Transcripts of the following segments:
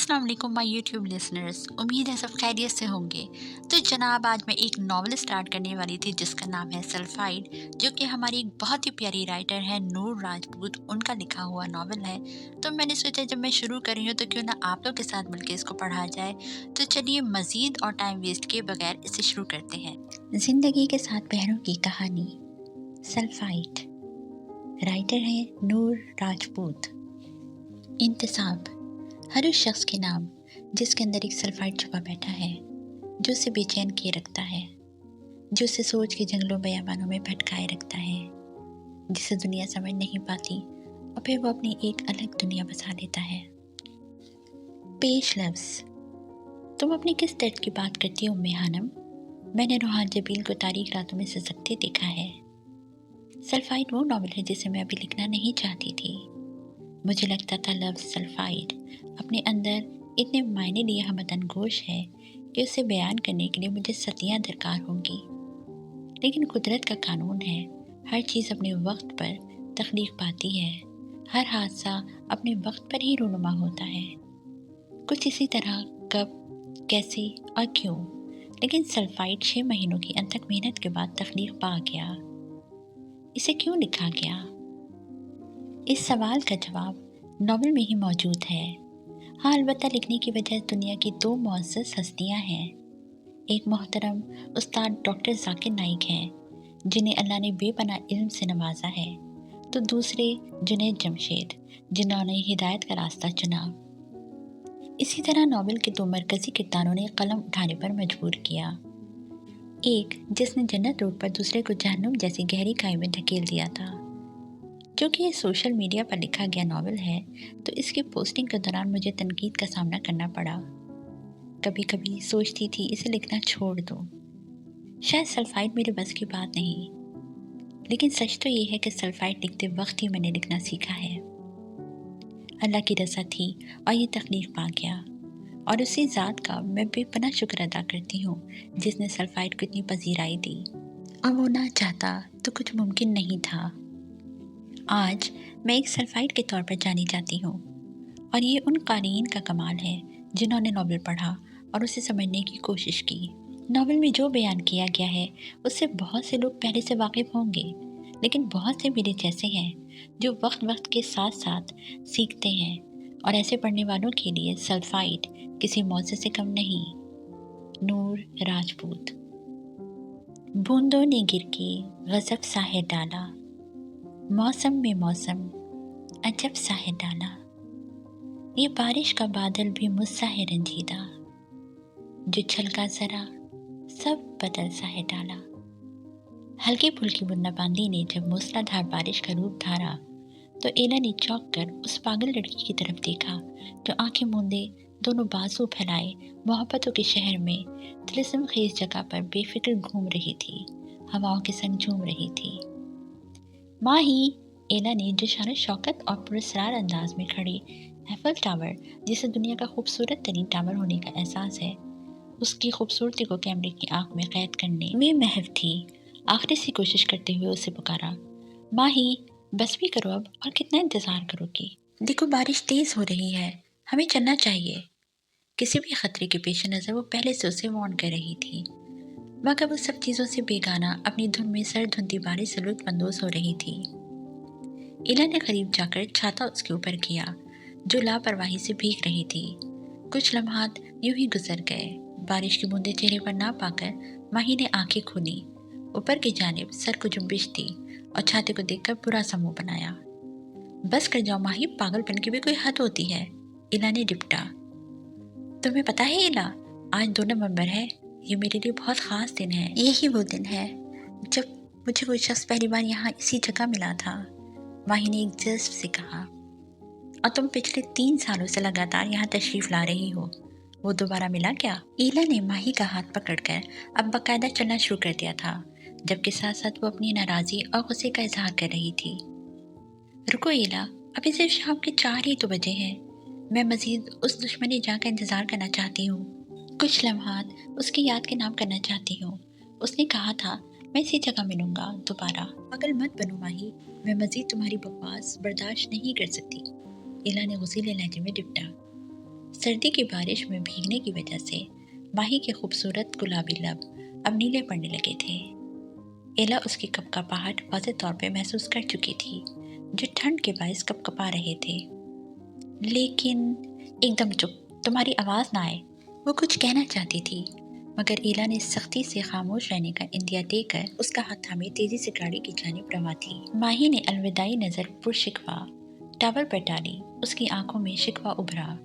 अस्सलाम वालेकुम my YouTube listeners. उम्मीद है सब खैरियत से होंगे। तो जनाब, आज मैं एक नावल स्टार्ट करने वाली थी जिसका नाम है सल्फाइड, जो कि हमारी एक बहुत ही प्यारी राइटर है नूर राजपूत, उनका लिखा हुआ नावल है। तो मैंने सोचा जब मैं शुरू कर रही हूँ तो क्यों ना आप लोग के साथ मिलकर इसको पढ़ा जाए। तो चलिए मज़ीद और टाइम वेस्ट किए बगैर इसे शुरू करते हैं। जिंदगी के साथ पहरों की कहानी, सल्फाइड। राइटर है नूर राजपूत। इंतसाब, हर उस शख्स के नाम जिसके अंदर एक सल्फाइड छुपा बैठा है, जो उसे बेचैन किए रखता है, जो उसे सोच के जंगलों बयाबानों में भटकाए रखता है, जिसे दुनिया समझ नहीं पाती और फिर वो अपनी एक अलग दुनिया बसा लेता है। पेश लफ्ज़, तुम अपनी किस दर्द की बात करती हो उम्मे हानम? मैंने रूहान जबील को तारीख रातों में सिसकते देखा है। सल्फाइड वो नॉवल है जिसे मैं अभी लिखना नहीं चाहती थी। मुझे लगता था लफ्ज़ सल्फाइड अपने अंदर इतने मायने लिए हमदन गोश है कि उसे बयान करने के लिए मुझे सदियाँ दरकार होंगी। लेकिन कुदरत का कानून है, हर चीज़ अपने वक्त पर तख्लीक पाती है, हर हादसा अपने वक्त पर ही रूनुमा होता है। कुछ इसी तरह कब, कैसे और क्यों, लेकिन सल्फाइड 6 महीनों की अथक मेहनत के बाद तख्लीक पा गया। इसे क्यों लिखा गया? इस सवाल का जवाब नावल में ही मौजूद है। हाँ, अलबत्ता लिखने की वजह दुनिया की 2 मुअज़्ज़ज़ हस्तियाँ हैं। एक मोहतरम उस्ताद डॉक्टर ज़ाकिर नाइक हैं, जिन्हें अल्लाह ने बेपनाह इल्म से नवाजा है, तो दूसरे जुनैद जमशेद, जिन्होंने हिदायत का रास्ता चुना। इसी तरह नावल के 2 मरकज़ी किरदारों ने कलम उठाने पर मजबूर किया। एक जिसने जन्नत रोड पर दूसरे को जहन्नुम जैसी गहरी खाई में धकेल दिया था। क्योंकि ये सोशल मीडिया पर लिखा गया नावल है, तो इसकी पोस्टिंग के दौरान मुझे तनकीद का सामना करना पड़ा। कभी कभी सोचती थी इसे लिखना छोड़ दो, शायद सल्फाइड मेरे बस की बात नहीं। लेकिन सच तो ये है कि सल्फाइड लिखते वक्त ही मैंने लिखना सीखा है। अल्लाह की रज़ा थी और ये तख्लीक पा गया, और उसी ज़ात का मैं बेपनाह शुक्र अदा करती हूँ जिसने सल्फाइड को इतनी पजीराई दी। और वो ना चाहता तो कुछ मुमकिन नहीं था। आज मैं एक सल्फाइड के तौर पर जानी जाती हूँ, और ये उन क़ारीन का कमाल है जिन्होंने नावल पढ़ा और उसे समझने की कोशिश की। नावल में जो बयान किया गया है उससे बहुत से लोग पहले से वाकिफ़ होंगे, लेकिन बहुत से मेरे जैसे हैं जो वक्त वक्त के साथ साथ सीखते हैं, और ऐसे पढ़ने वालों के लिए सल्फाइड किसी मौज़े से कम नहीं। नूर राजपूत। बूंदों ने गिर के गज़ब सा है डाला, मौसम में मौसम अजब सा है डाला, ये बारिश का बादल भी मुझसा है रंजीदा, जो छलका जरा सब बदल सा है डाला। हल्की फुल्की बुन्नाबांदी ने जब मूसलाधार बारिश का रूप धारा, तो एला ने चौंक कर उस पागल लड़की की तरफ देखा जो आंखें मूंदे दोनों बाजू फैलाए मोहब्बतों के शहर में तिलिस्म खेज जगह पर बेफिक्र घूम रही थी, हवाओं के संग झूम रही थी। माही, एला ने जो शान शौकत और पुरस्कार अंदाज में खड़े एफल टावर, जिसे दुनिया का खूबसूरत तरीन टावर होने का एहसास है, उसकी खूबसूरती को कैमरे की आंख में कैद करने में महव थी, आखिरी सी कोशिश करते हुए उसे पुकारा, माही बस भी करो अब, और कितना इंतज़ार करोगी? देखो बारिश तेज़ हो रही है, हमें चलना चाहिए। किसी भी खतरे के पेश नज़र वो पहले से उसे वार्न कर रही थी, मगर वो सब चीज़ों से बेगाना अपनी धुन में सर धुंधी बारिश से लुत्फ़अंदोज़ हो रही थी। इला ने करीब जाकर छाता उसके ऊपर किया, जो लापरवाही से भीग रही थी। कुछ लम्हात यूं ही गुजर गए। बारिश की बूंदें चेहरे पर ना पाकर माही ने आंखें खोली, ऊपर की जानिब सर को जुम्बिश दी और छाते को देखकर बुरा सा मुंह बनाया। बस कर जाओ माही, पागलपन की भी कोई हद होती है, इला ने डिपटा। तुम्हें पता है इला, आज 2 नवंबर है, ये मेरे लिए बहुत ख़ास दिन है। यही वो दिन है जब मुझे वो शख्स पहली बार यहाँ इसी जगह मिला था, माही ने एक जज्ब से कहा। और तुम पिछले 3 सालों से लगातार यहाँ तशरीफ़ ला रही हो, वो दोबारा मिला क्या? ईला ने माही का हाथ पकड़कर अब बाकायदा चलना शुरू कर दिया था, जबकि साथ साथ वो अपनी नाराज़गी और गुस्से का इजहार कर रही थी। रुको ईला, अभी सिर्फ शाम के 4 ही तो बजे हैं, मैं मज़ीद उस दुश्मनी जहाँ का इंतज़ार करना चाहती हूँ, कुछ लम्हात उसकी याद के नाम करना चाहती हूँ। उसने कहा था मैं इसी जगह मिलूंगा दोबारा। पागल मत बनो माही, मैं मज़ीद तुम्हारी बकवास बर्दाश्त नहीं कर सकती, इला ने गुस्सीले लहजे में डिपटा। सर्दी की बारिश में भीगने की वजह से माही के खूबसूरत गुलाबी लब अब नीले पड़ने लगे थे। एला उसकी कपकपाहट वाज़े तौर पे महसूस कर चुकी थी, जो ठंड के बायस कपकपा रहे थे। लेकिन एकदम चुप, तुम्हारी आवाज़ ना आए, वो कुछ कहना चाहती थी, मगर एला ने सख्ती से खामोश रहने का इंदिया देकर उसका हाथ थामे तेजी से गाड़ी की जानिब रवा थी। माही ने अलविदाई नज़र पुरशिकवा टावर पर डाली। उसकी आंखों में शिकवा उभरा।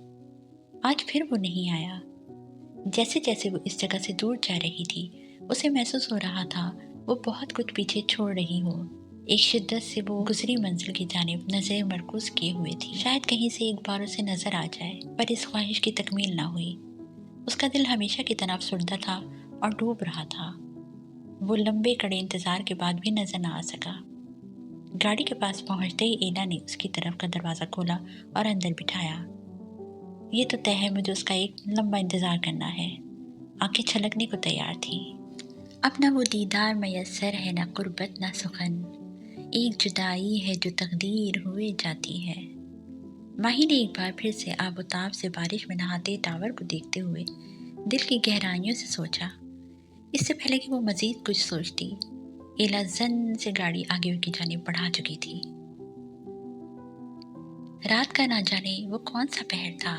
आज फिर वो नहीं आया। जैसे जैसे वो इस जगह से दूर जा रही थी, उसे महसूस हो रहा था वो बहुत कुछ पीछे छोड़ रही हो। एक शिद्दत से वो गुजरी मंजिल की जानिब नजरें मरकूज किए हुए थी, शायद कहीं से एक बार उसे नजर आ जाए, पर इस ख्वाहिश की तकमील ना हुई। उसका दिल हमेशा की तरह अफसुर्दा था और डूब रहा था। वो लंबे कड़े इंतजार के बाद भी नजर ना आ सका। गाड़ी के पास पहुंचते ही एला ने उसकी तरफ का दरवाजा खोला और अंदर बिठाया। ये तो तय है, मुझे उसका एक लंबा इंतजार करना है। आंखें छलकने को तैयार थी। अपना वो दीदार मयस्सर है, ना कुर्बत ना सुखन, एक जुदाई है जो तकदीर हुए जाती है। माही ने एक बार फिर से आबोताब से बारिश में नहाते टावर को देखते हुए दिल की गहराइयों से सोचा। इससे पहले कि वो मजीद कुछ सोचती, एला जन से गाड़ी आगे की जानिब बढ़ा चुकी थी। रात का ना जाने वो कौन सा पहर था।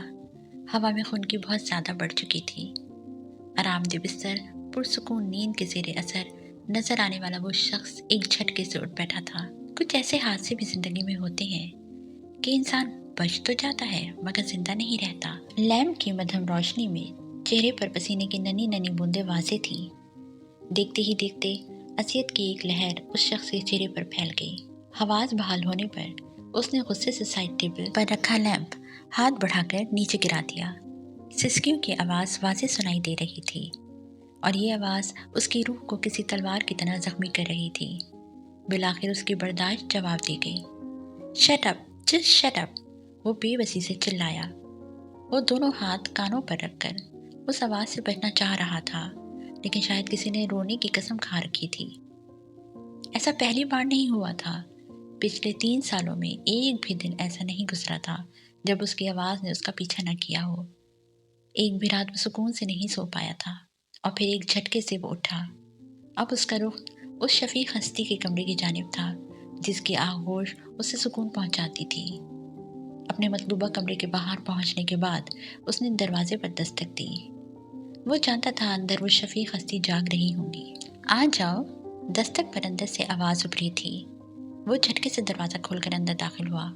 हवा में खून की बहुत ज्यादा बढ़ चुकी थी। आरामदेह बिस्तर, पुरसुकून नींद के ज़ेरे असर नजर आने वाला वो शख्स एक झटके से उठ बैठा था। कुछ ऐसे हादसे भी जिंदगी में होते हैं कि इंसान बच तो जाता है मगर जिंदा नहीं रहता। लैम्प की मध्यम रोशनी में चेहरे पर पसीने की ननी ननी बूंदें वाज़ेह थी। देखते ही देखते असियत की एक लहर उस शख्स के चेहरे पर फैल गई। हवास बहाल होने पर उसने गुस्से से साइड टेबल पर रखा लैंप हाथ बढ़ाकर नीचे गिरा दिया। सिसकियों की आवाज़ वाज़ेह सुनाई दे रही थी और ये आवाज़ उसकी रूह को किसी तलवार की तरह जख्मी कर रही थी। बिलाखिर उसकी बर्दाश्त जवाब दे गई। Shut up, just shut up, वो बेबसी से चिल्लाया। वो दोनों हाथ कानों पर रखकर उस आवाज़ से बचना चाह रहा था, लेकिन शायद किसी ने रोने की कसम खा रखी थी। ऐसा पहली बार नहीं हुआ था। पिछले 3 सालों में एक भी दिन ऐसा नहीं गुजरा था जब उसकी आवाज़ ने उसका पीछा न किया हो। एक भी रात वो सुकून से नहीं सो पाया था और फिर एक झटके से वो उठा। अब उसका रुख उस शफीक हस्ती के कमरे की जानिब था जिसकी आगोश उसे सुकून पहुंचाती थी। अपने मतलूबा कमरे के बाहर पहुंचने के बाद उसने दरवाजे पर दस्तक दी। वो जानता था अंदर वो शफीक हस्ती जाग रही होंगी। आ जाओ, दस्तक पर अंदर से आवाज़ उभरी थी। वो झटके से दरवाज़ा खोलकर अंदर दाखिल हुआ।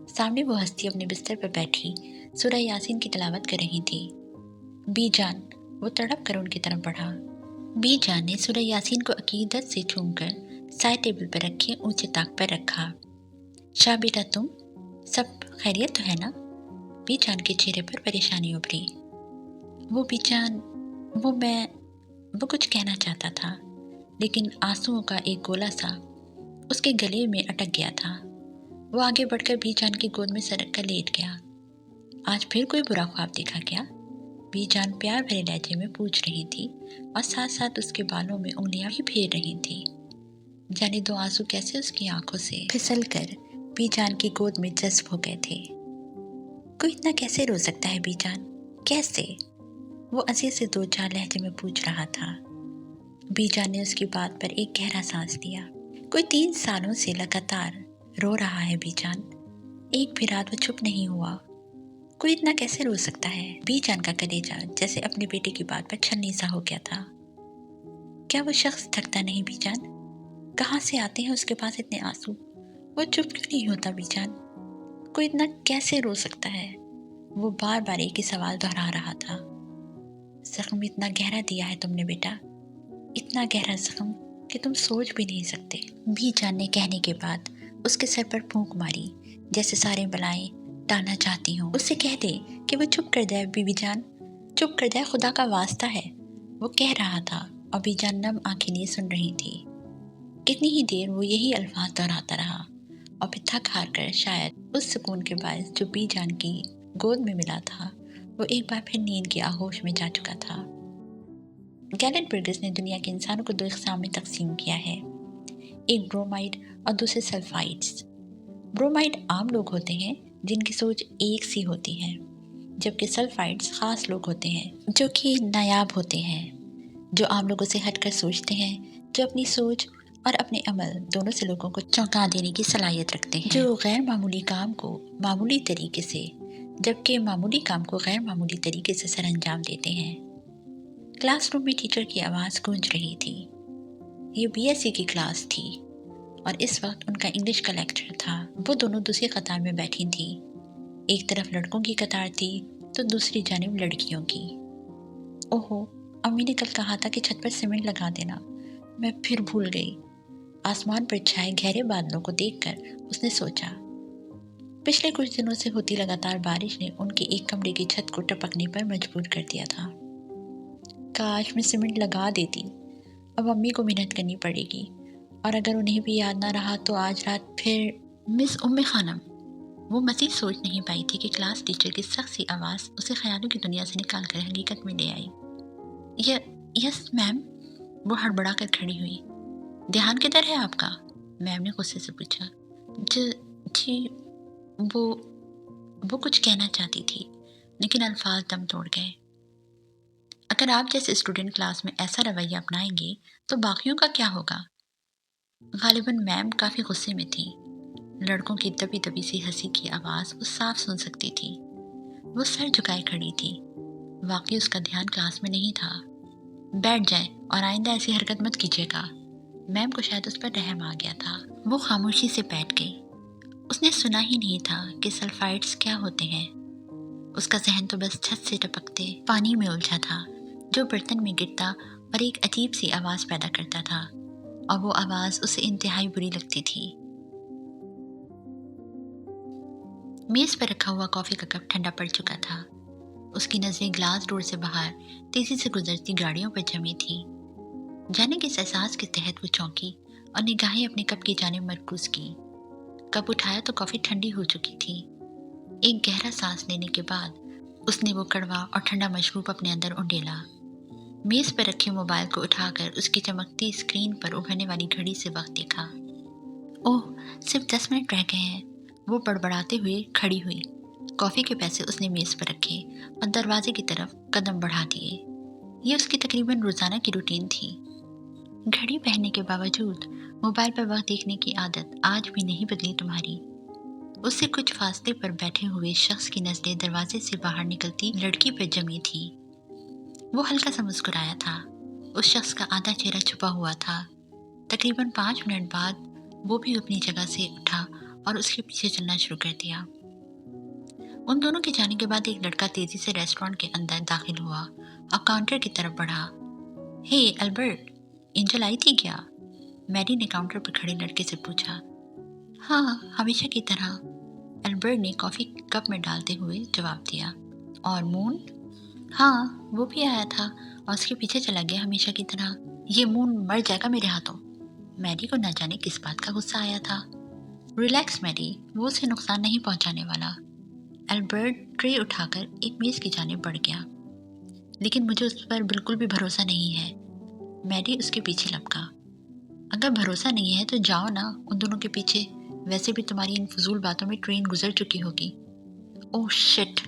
सामने वो हस्ती अपने बिस्तर पर बैठी सूरह यासीन की तिलावत कर रही थी। बीजान, वो तड़प कर उनकी तरफ बढ़ा। बीजान ने सूरह यासीन को अकीदत से छूमकर साइड टेबल पर रखे ऊंचे ताक पर रखा। शाह बेटा, तुम सब खैरियत तो है ना? बीजान के चेहरे पर परेशानी उभरी। वो कुछ कहना चाहता था, लेकिन आंसुओं का एक गोला सा उसके गले में अटक गया था। वो आगे बढ़कर बीजान की गोद में सरक कर लेट गया। आज फिर कोई बुरा ख्वाब देखा क्या? बीजान प्यार भरे लहजे में पूछ रही थी और साथ साथ उसके बालों में उंगलियां भी फेर रही थी। जाने दो आंसू कैसे उसकी आंखों से फिसल कर बीजान की गोद में जज्ब हो गए थे। कोई इतना कैसे रो सकता है बीजान, कैसे? वो अजीज से 2-4 लहजे में पूछ रहा था। बीजान ने उसकी बात पर एक गहरा सांस लिया। कोई 3 सालों से लगातार रो रहा है बीजान। एक भी रात वो चुप नहीं हुआ। कोई इतना कैसे रो सकता है? बीजान का कलेजा जैसे अपने बेटे की बात पर छलनी सा हो गया था। क्या वो शख्स थकता नहीं बीजान? कहाँ से आते हैं उसके पास इतने आंसू? वो चुप क्यों नहीं होता बीजान? कोई इतना कैसे रो सकता है? वो बार बार एक ही सवाल दोहरा रहा था। जख्म इतना गहरा दिया है तुमने बेटा, इतना गहरा जख्म कि तुम सोच भी नहीं सकते। बीजान ने कहने के बाद उसके सर पर फूंक मारी, जैसे सारे बलाएं टालना चाहती हूँ। उससे कह दे कि वो चुप कर जाए बीबी जान, चुप कर जाए, खुदा का वास्ता है, वो कह रहा था और बीजान नम आंखें लिए सुन रही थी। कितनी ही देर वो यही अल्फाज दोहराता रहा और फिर थक हार कर शायद उस सुकून के बायस जो बीजान की गोद में मिला था, वो एक बार फिर नींद की आगोश में जा चुका था। गैलेट बर्गस ने दुनिया के इंसानों को 2 इकसाम में तकसीम किया है, एक ब्रोमाइड और दूसरे सल्फाइड्स। ब्रोमाइड आम लोग होते हैं जिनकी सोच एक सी होती है। جبکہ سلفائڈز خاص لوگ ہوتے ہیں جو کہ نایاب ہوتے ہیں، جو عام لوگوں سے ہٹ کر سوچتے ہیں، جو اپنی سوچ اور اپنے عمل دونوں سے لوگوں کو چونکا دینے کی صلاحیت رکھتے ہیں، جو غیر معمولی کام کو معمولی طریقے سے جبکہ معمولی کام کو غیر معمولی طریقے سے سر انجام دیتے ہیں۔ کلاس روم میں ٹیچر کی آواز گونج رہی تھی۔ یہ بی ایس سی کی کلاس تھی اور اس وقت ان کا انگلش کا لیکچر تھا۔ وہ دونوں دوسری قطار میں بیٹھی تھیں، ایک طرف لڑکوں کی قطار تھی تو دوسری جانب لڑکیوں کی۔ اوہو، امی نے کل کہا تھا کہ چھت پر سیمنٹ لگا دینا، میں پھر بھول گئی۔ آسمان پر چھائے گہرے بادلوں کو دیکھ کر اس نے سوچا، پچھلے کچھ دنوں سے ہوتی لگاتار بارش نے ان کے ایک کمرے کی چھت کو ٹپکنے پر مجبور کر دیا تھا۔ کاش میں سیمنٹ لگا دیتی، اب امی کو محنت کرنی پڑے گی، اور اگر انہیں بھی یاد نہ رہا تو آج رات پھر مس ام خانم۔ وہ مزید سوچ نہیں پائی تھی کہ کلاس ٹیچر کی سخت سی آواز اسے خیالوں کی دنیا سے نکال کر حقیقت میں لے آئی۔ یس میم، وہ ہڑبڑا کر کھڑی ہوئی۔ دھیان کدھر ہے آپ کا؟ میم نے غصے سے پوچھا۔ جی وہ کچھ کہنا چاہتی تھی لیکن الفاظ دم توڑ گئے۔ اگر آپ جیسے اسٹوڈنٹ کلاس میں ایسا رویہ اپنائیں گے تو باقیوں کا کیا ہوگا؟ غالباً میم کافی غصے میں تھی۔ لڑکوں کی دبی دبی سی ہنسی کی آواز وہ صاف سن سکتی تھی۔ وہ سر جھکائے کھڑی تھی، واقعی اس کا دھیان کلاس میں نہیں تھا۔ بیٹھ جائیں اور آئندہ ایسی حرکت مت کیجیے گا۔ میم کو شاید اس پر رحم آ گیا تھا۔ وہ خاموشی سے بیٹھ گئی۔ اس نے سنا ہی نہیں تھا کہ سلفائڈز کیا ہوتے ہیں۔ اس کا ذہن تو بس چھت سے ٹپکتے پانی میں الجھا تھا جو برتن میں گرتا اور ایک عجیب سی آواز پیدا کرتا تھا، اور وہ آواز اسے انتہائی بری لگتی تھی۔ میز پر رکھا ہوا کافی کا کپ ٹھنڈا پڑ چکا تھا۔ اس کی نظریں گلاس ڈور سے باہر تیزی سے گزرتی گاڑیوں پر جمی تھی۔ جانے کے اس احساس کے تحت وہ چونکی اور نگاہیں اپنے کپ کی جانب مرکوز کی۔ کپ اٹھایا تو کافی ٹھنڈی ہو چکی تھی۔ ایک گہرا سانس لینے کے بعد اس نے وہ کڑوا اور ٹھنڈا مشروب اپنے اندر انڈیلا۔ میز پر رکھے موبائل کو اٹھا کر اس کی چمکتی اسکرین پر ابھرنے والی گھڑی سے وقت دیکھا۔ اوہ، صرف 10 منٹ رہ گئے ہیں۔ وہ بڑبڑاتے ہوئے کھڑی ہوئی۔ کافی کے پیسے اس نے میز پر رکھے اور دروازے کی طرف قدم بڑھا دیے۔ یہ اس کی تقریباً روزانہ کی روٹین تھی۔ گھڑی پہننے کے باوجود موبائل پر وقت دیکھنے کی عادت آج بھی نہیں بدلی تمہاری۔ اس سے کچھ فاصلے پر بیٹھے ہوئے شخص کی نظریں دروازے سے باہر نکلتی لڑکی پر جمی تھی۔ وہ ہلکا سا مسکرایا تھا۔ اس شخص کا آدھا چہرہ چھپا ہوا تھا۔ تقریباً 5 منٹ بعد وہ بھی اپنی جگہ سے اٹھا اور اس کے پیچھے چلنا شروع کر دیا۔ ان دونوں کے جانے کے بعد ایک لڑکا تیزی سے ریسٹورانٹ کے اندر داخل ہوا اور کاؤنٹر کی طرف بڑھا۔ ہے البرٹ، اینجل آئی تھی کیا؟ میری نے کاؤنٹر پر کھڑے لڑکے سے پوچھا۔ ہاں، ہمیشہ کی طرح، البرٹ نے کافی کپ میں ڈالتے ہوئے جواب دیا۔ اور مون؟ ہاں، وہ بھی آیا تھا اور اس کے پیچھے چلا گیا ہمیشہ کی طرح۔ یہ مون مر جائے گا میرے ہاتھوں۔ میری کو نہ جانے کس بات کا غصہ آیا تھا۔ ریلیکس میری، وہ اسے نقصان نہیں پہنچانے والا۔ البرٹ ٹرے اٹھا کر ایک میز کی جانب بڑھ گیا۔ لیکن مجھے اس پر بالکل بھی بھروسہ نہیں ہے۔ میری اس کے پیچھے لپکا۔ اگر بھروسہ نہیں ہے تو جاؤ نا ان دونوں کے پیچھے، ویسے بھی تمہاری ان فضول باتوں میں ٹرین گزر چکی ہوگی۔ اوہ شٹ!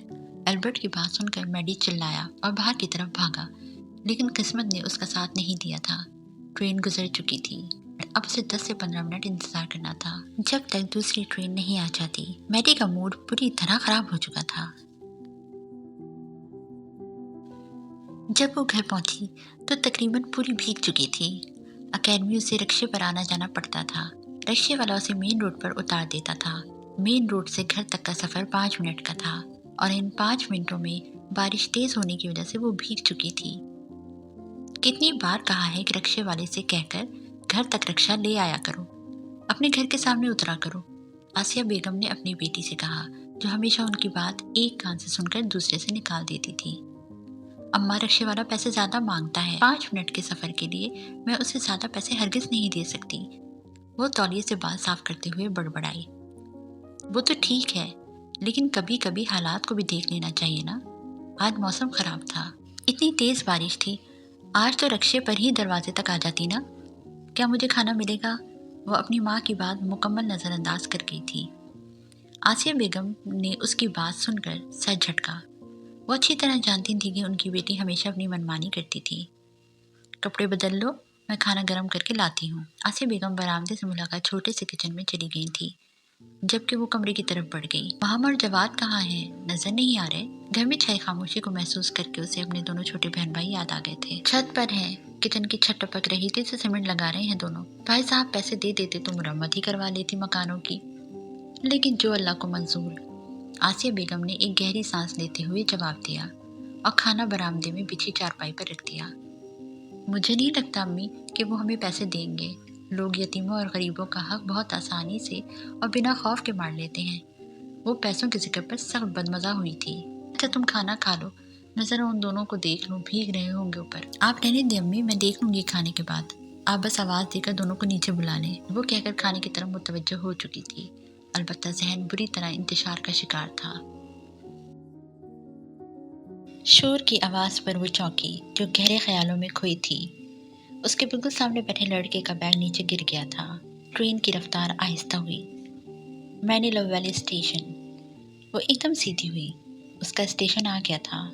البرٹ کی بات سن کر میڈی چلایا اور باہر کی طرف بھاگا، لیکن قسمت نے اس کا ساتھ نہیں دیا تھا۔ ٹرین گزر چکی تھی۔ اب اسے 10 سے 15 منٹ انتظار کرنا تھا جب تک دوسری ٹرین نہیں آ جاتی۔ میڈی کا موڈ پوری طرح خراب ہو چکا تھا۔ جب وہ گھر پہنچی تو تقریباً پوری بھیگ چکی تھی۔ اکیڈمی اسے رکشے پر آنا جانا پڑتا تھا۔ رکشے والا اسے مین روڈ پر اتار دیتا تھا۔ مین روڈ سے گھر تک کا سفر 5 منٹ کا تھا اور ان 5 منٹوں میں بارش تیز ہونے کی وجہ سے وہ بھیگ چکی تھی۔ کتنی بار کہا ہے کہ رکشے والے سے کہہ کر گھر تک رکشہ لے آیا کرو، اپنے گھر کے سامنے اترا کرو، آسیہ بیگم نے اپنی بیٹی سے کہا، جو ہمیشہ ان کی بات ایک کان سے سن کر دوسرے سے نکال دیتی تھی۔ اماں، رکشے والا پیسے زیادہ مانگتا ہے، 5 منٹ کے سفر کے لیے میں اسے زیادہ پیسے ہرگز نہیں دے سکتی۔ وہ تولیے سے بال صاف کرتے ہوئے بڑبڑائی۔ وہ تو ٹھیک ہے، لیکن کبھی کبھی حالات کو بھی دیکھ لینا چاہیے نا۔ آج موسم خراب تھا، اتنی تیز بارش تھی، آج تو رکشے پر ہی دروازے تک آ جاتی نا۔ کیا مجھے کھانا ملے گا؟ وہ اپنی ماں کی بات مکمل نظر انداز کر گئی تھی۔ آسیہ بیگم نے اس کی بات سن کر سر جھٹکا۔ वो अच्छी तरह जानती थी कि उनकी बेटी हमेशा अपनी मनमानी करती थी। कपड़े बदल लो, मैं खाना गर्म करके लाती हूँ। आसिया बेगम बरामदे से मुलाकात छोटे से किचन में चली गई थी, जबकि वो कमरे की तरफ बढ़ गई। माहम और जवाद कहाँ है? नजर नहीं आ रहे। घर में छाई खामोशी को महसूस करके उसे अपने दोनों छोटे बहन भाई याद आ गए थे। छत पर है, किचन की छत टपक रही थी तो सीमेंट लगा रहे हैं दोनों। भाई साहब पैसे दे देते तो मुरम्मत ही करवा लेती मकानों की, लेकिन जो अल्लाह को मंजूर। आसिया बेगम ने एक गहरी सांस लेते हुए जवाब दिया और खाना बरामदे में बिछी चारपाई पर रख दिया। मुझे नहीं लगता अम्मी कि वो हमें पैसे देंगे। लोग यतीमों और गरीबों का हक बहुत आसानी से और बिना खौफ के मार लेते हैं। वो पैसों के जिक्र पर सख्त बदमजा हुई थी। अच्छा तुम खाना खा लो, मैं जरा उन दोनों को देख लूँ, भीग रहे होंगे ऊपर। आप रहने दे अम्मी, मैं देख लूंगी खाने के बाद। आप बस आवाज़ देकर दोनों को नीचे बुला लें। वो कहकर खाने की तरफ मुतवज्जो हो चुकी थी। अलबत्ता जहन बुरी तरह इंतशार का शिकार था। शोर की आवाज़ पर वो चौंकी, जो गहरे ख्यालों में खोई थी। उसके बिल्कुल सामने बैठे लड़के का बैग नीचे गिर गया था। ट्रेन की रफ्तार आहिस्ता हुई। Many love valley station. वो एकदम सीधी हुई। उसका स्टेशन आ गया था।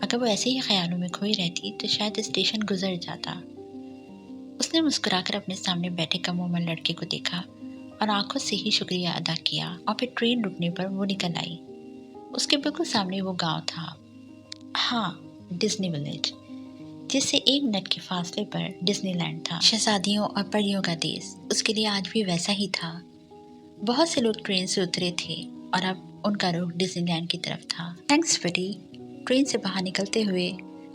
अगर वो ऐसे ही ख्यालों में खोई रहती तो शायद स्टेशन गुजर जाता। उसने मुस्कुराकर अपने सामने बैठे कम उम्र लड़के को देखा और आंखों से ही शुक्रिया अदा किया और फिर ट्रेन रुकने पर वो निकल आई। उसके बिल्कुल सामने वो गांव था। हाँ, डिज्नी विलेज, जिससे एक मिनट के फासले पर डिज्नीलैंड था। शहजादियों और परियों का देश उसके लिए आज भी वैसा ही था। बहुत से लोग ट्रेन से उतरे थे और अब उनका रुख डिज्नीलैंड की तरफ था। थैंक्स बेटी। ट्रेन से बाहर निकलते हुए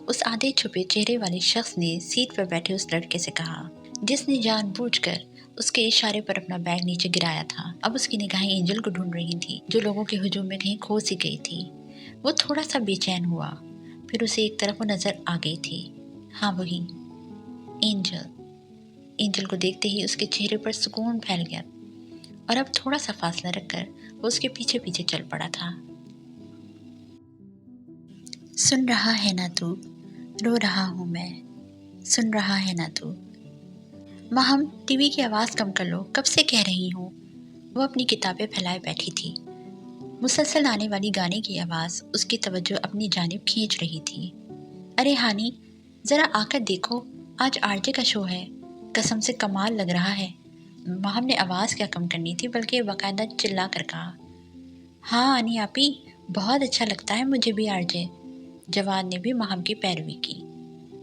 उस आधे छुपे चेहरे वाले शख्स ने सीट पर बैठे उस लड़के से कहा, जिसने जानबूझकर उसके इशारे पर अपना बैग नीचे गिराया था। अब उसकी निगाहें एंजल को ढूंढ रही थी, जो लोगों के हुजूम में कहीं खो सी गई थी। वो थोड़ा सा बेचैन हुआ, फिर उसे एक तरफ वो नजर आ गई थी। हाँ वही, एंजल। एंजल को देखते ही उसके चेहरे पर सुकून फैल गया और अब थोड़ा सा फासला रखकर वो उसके पीछे पीछे चल पड़ा था। सुन रहा है ना तू, रो रहा हूँ मैं, सुन रहा है ना तू। माहम टीवी की आवाज़ कम कर लो, कब से कह रही हूँ। वो अपनी किताबें फैलाए बैठी थी। मुसलसल आने वाली गाने की आवाज़ उसकी तवज्जो अपनी जानिब खींच रही थी। अरे हानी, ज़रा आकर देखो, आज आरजे का शो है, कसम से कमाल लग रहा है। माहम ने आवाज़ क्या कम करनी थी बल्कि बाकायदा चिल्ला कर कहा। हाँ आनी आपी, बहुत अच्छा लगता है मुझे भी आरजे। जवाद ने भी माहम की पैरवी की।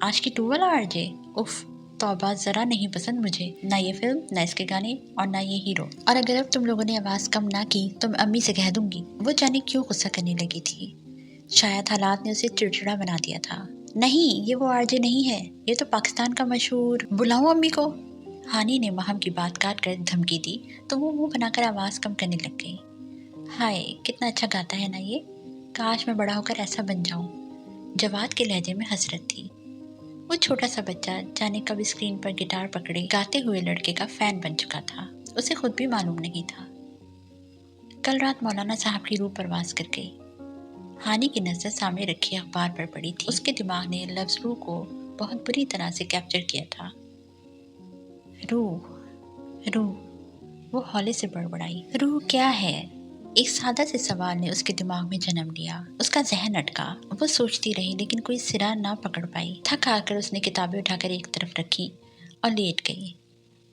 आज की 2 वाला आरजे, उफ, तौबा, ज़रा नहीं पसंद मुझे, ना ये फिल्म, ना इसके गाने और ना ये हीरो। और अगर अब तुम लोगों ने आवाज़ कम ना की तो मैं अम्मी से कह दूंगी। वो जाने क्यों गुस्सा करने लगी थी। शायद हालात ने उसे चिड़चिड़ा बना दिया था। नहीं, ये वो आरजे नहीं है, ये तो पाकिस्तान का मशहूर। बुलाऊं अम्मी को? हानी ने माहम की बात काट कर धमकी दी तो वो मुंह बनाकर आवाज़ कम करने लग गई। हाय, कितना अच्छा गाता है ना ये, काश मैं बड़ा होकर ऐसा बन जाऊं। जवाद के लहजे में हसरत थी। वो छोटा सा बच्चा जाने कब स्क्रीन पर गिटार पकड़े गाते हुए लड़के का फैन बन चुका था। उसे खुद भी मालूम नहीं था। कल रात मौलाना साहब की रूह परवास कर गई। हानी की नज़र सामने रखी अखबार पर पड़ी थी। उसके दिमाग ने लफ्ज़ रूह को बहुत बुरी तरह से कैप्चर किया था। रूह, रूह, वो हौले से बड़बड़ाई। रूह क्या है? एक सादा से सवाल ने उसके दिमाग में जन्म लिया। उसका जहन अटका। वो सोचती रही लेकिन कोई सिरा ना पकड़ पाई। थक आकर उसने किताबें उठाकर एक तरफ रखी और लेट गई।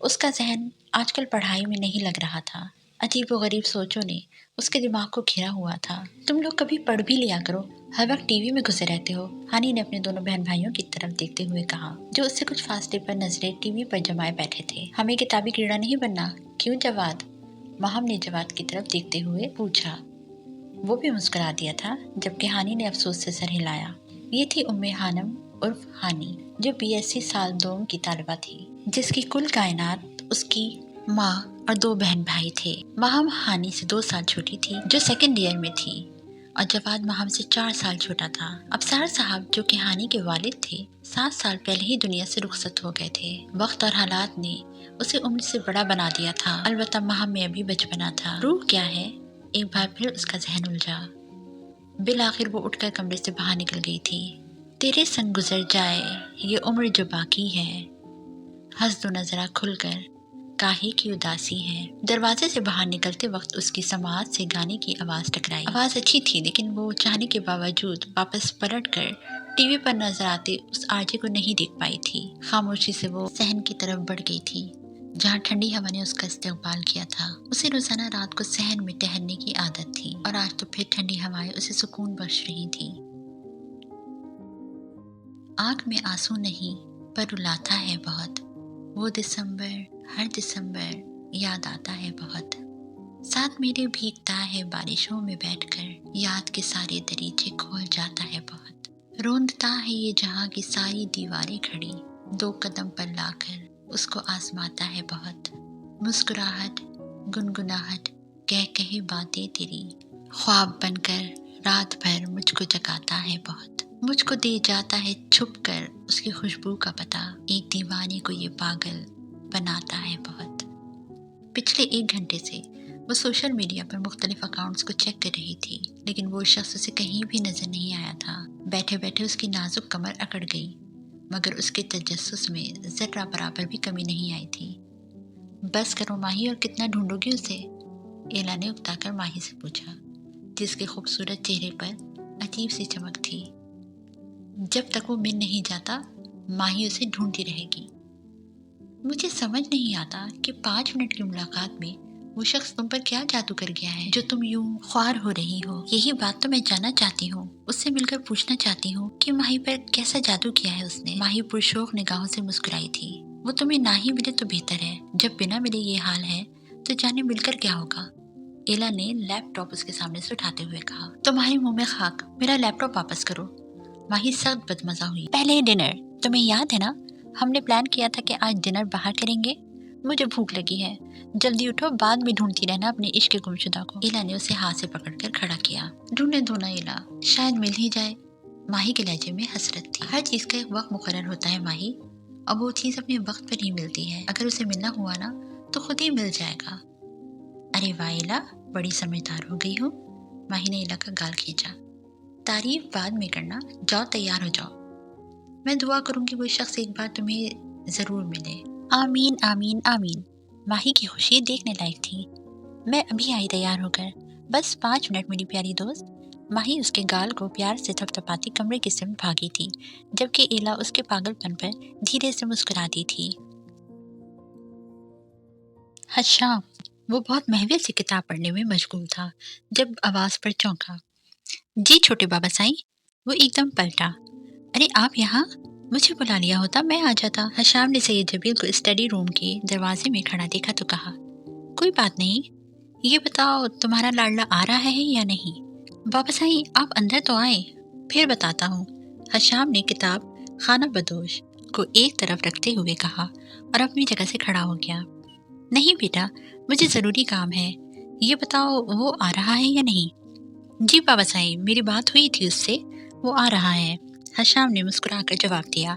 उसका जहन आजकल पढ़ाई में नहीं लग रहा था। अजीब व गरीब सोचों ने उसके दिमाग को घिरा हुआ था। तुम लोग कभी पढ़ भी लिया करो, हर वक्त टीवी में घुसे रहते हो। हानी ने अपने दोनों बहन भाइयों की तरफ देखते हुए कहा, जो उससे कुछ फासले पर नजरें टीवी पर जमाए बैठे थे। हमें किताबी कीड़ा नहीं बनना, क्यों जवाद? माहम ने जवाद की तरफ देखते हुए पूछा। वो भी मुस्कुरा दिया था, जबकि हानी ने अफसोस से सर हिलाया। ये थी उम्मे हानम उर्फ हानी, जो बीएससी साल 2 की तालिबा थी, जिसकी कुल कायनात उसकी माँ और 2 बहन भाई थे। माहम हानी से 2 साल छोटी थी, जो सेकंड ईयर में थी, और जवाद माहम से 4 साल छोटा था। अफसार साहब, जो कि हानी के वालिद थे, 7 साल पहले ही दुनिया से रुखसत हो गए थे। वक्त और हालात ने उसे उम्र से बड़ा बना दिया था। अलबत्ता माहम में अभी बचपना था। रूह क्या है? एक बार फिर उसका जहन उलझा। बिल आखिर वो उठकर कमरे से बाहर निकल गई थी। तेरे संग गुजर जाए ये उम्र जो बाकी है, हंस दो न जरा खुलकर, काहे की उदासी है। दरवाजे से बाहर निकलते वक्त उसकी समाज से गाने की आवाज़ टकराई। आवाज़ अच्छी थी, लेकिन वो चाहने के बावजूद वापस पलट कर टीवी पर नजर आते उस आरजे को नहीं देख पाई थी। खामोशी से वो सहन की तरफ बढ़ गई थी, जहाँ ठंडी हवा ने उसका इस्तेकबाल किया था। उसे रोजाना रात को सहन में टहलने की आदत थी, और आज तो फिर ठंडी हवाएं उसे सुकून बख्श रही थी। आंख में आंसू नहीं, पर रुलाता है बहुत। वो दिसंबर, हर दिसंबर याद आता है बहुत। साथ मेरे भीगता है बारिशों में बैठकर, याद के सारे दरीचे खोल जाता है बहुत। रोंदता है ये जहां की सारी दीवारें खड़ी, 2 कदम पर लाकर उसको आजमाता है बहुत। मुस्कुराहट, गुनगुनाहट, कह कही बातें तेरी, ख्वाब बनकर रात भर मुझको जगाता है बहुत। मुझको दे जाता है छुप कर उसकी खुशबू का पता, एक दीवाने को ये पागल बनाता है बहुत। पिछले 1 घंटे से वो सोशल मीडिया पर मुख्तलिफ अकाउंट्स को चेक कर रही थी, लेकिन वो शख्स उसे कहीं भी नजर नहीं आया था। बैठे बैठे उसकी नाजुक कमर अकड़ गई, मगर उसके तजस्सुस में जर्रा बराबर भी कमी नहीं आई थी। बस करो माही, और कितना ढूंढोगी उसे? एला ने उकताकर माही से पूछा, जिसके खूबसूरत चेहरे पर अजीब सी चमक थी। जब तक वो मिल नहीं जाता, माही उसे ढूंढती रहेगी। मुझे समझ नहीं आता कि 5 मिनट की मुलाकात में वो शख्स तुम पर क्या जादू कर गया है, जो तुम यूं ख्वार हो रही हो। यही बात तो मैं जानना चाहती हूँ। उससे मिलकर पूछना चाहती हूँ कि माही पर कैसा जादू किया है उसने। माही पुरशौक निगाहों से मुस्कुराई थी। वो तुम्हें ना ही मिले तो बेहतर है। जब बिना मिले ये हाल है तो जाने मिलकर क्या होगा। एला ने लैपटॉप उसके सामने से उठाते हुए कहा। तुम्हारे मुंह में खाक, मेरा लैपटॉप वापस करो। माही सख्त बदमजा हुई। पहले डिनर, तुम्हें याद है ना, हमने प्लान किया था कि आज डिनर बाहर करेंगे। मुझे भूख लगी है, जल्दी उठो, बाद में ढूंढती रहना अपने इश्क के गुमशुदा को। एला ने उसे हाथ से पकड़कर खड़ा किया। ढूंढने दो ना एला, शायद मिल ही जाए। माही के लहजे में हसरत थी। हर चीज का एक वक्त मुकर्रर होता है माही, अब वो चीज अपने वक्त पर ही मिलती है। अगर उसे मिलना हुआ ना तो खुद ही मिल जाएगा। अरे वाह एला, बड़ी समझदार हो गई हो। माही ने एला का गाल खींचा। तारीफ बाद में करना, जाओ तैयार हो जाओ। मैं दुआ करूंगी वो शख्स एक बार तुम्हें जरूर मिले। आमीन आमीन आमीन। माही की खुशी देखने लायक थी। मैं अभी आई तैयार होकर, बस 5 मिनट मेरी प्यारी दोस्त। माही उसके गाल को प्यार से थपथपाती कमरे की सिमत भागी थी, जबकि एला उसके पागलपन पर धीरे से मुस्कुराती थी। अच्छा, वो बहुत महविल से किताब पढ़ने में मशगूल था जब आवाज पर चौंका। जी छोटे बाबा साईं। वो एकदम पलटा। अरे आप यहाँ, मुझे बुला लिया होता मैं आ जाता। हशाम ने सैयद जबील को स्टडी रूम के दरवाजे में खड़ा देखा तो कहा, कोई बात नहीं, ये बताओ तुम्हारा लाडला आ रहा है या नहीं। बाबा साईं आप अंदर तो आए, फिर बताता हूँ। हशाम ने किताब खाना बदोश को एक तरफ रखते हुए कहा और अपनी जगह से खड़ा हो गया। नहीं बेटा, मुझे ज़रूरी काम है, ये बताओ वो आ रहा है या नहीं। जी बाबा साईं, मेरी बात हुई थी उससे, वो आ रहा है। हशाम ने मुस्कुराकर जवाब दिया,